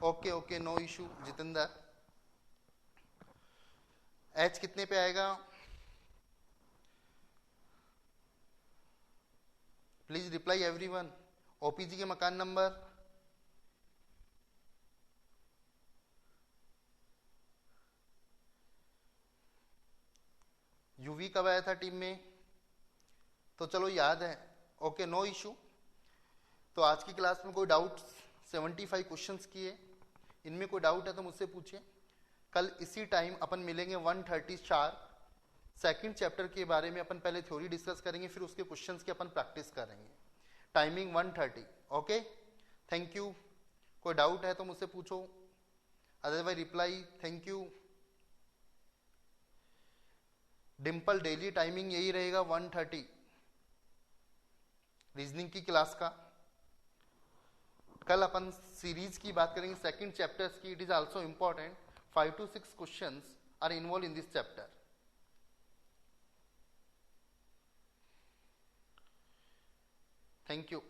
Okay okay, no issue. Jitendra, H कितने पे आएगा? Please reply everyone. ओपीजी के मकान नंबर? यूवी कब आया था टीम में? तो चलो याद है, ओके नो इशू। तो आज की क्लास में कोई डाउट? 75 क्वेश्चंस किए, इनमें कोई डाउट है तो मुझसे पूछिए। कल इसी टाइम अपन मिलेंगे 1:30 शार्प। सेकंड चैप्टर के बारे में अपन पहले थ्योरी डिस्कस करेंगे, फिर उसके क्वेश्चंस की अपन प्रैक्टिस करेंगे। Timing 1:30, okay. Thank you. कोई डाउट है तो मुझसे पूछो, otherwise reply. Thank you. Dimple, daily timing यही रहेगा 1:30 रीजनिंग की क्लास का। कल अपन सीरीज की बात करेंगे सेकंड चैप्टर्स की। It is also important, 5 to 6 questions are involve in this chapter. Thank you.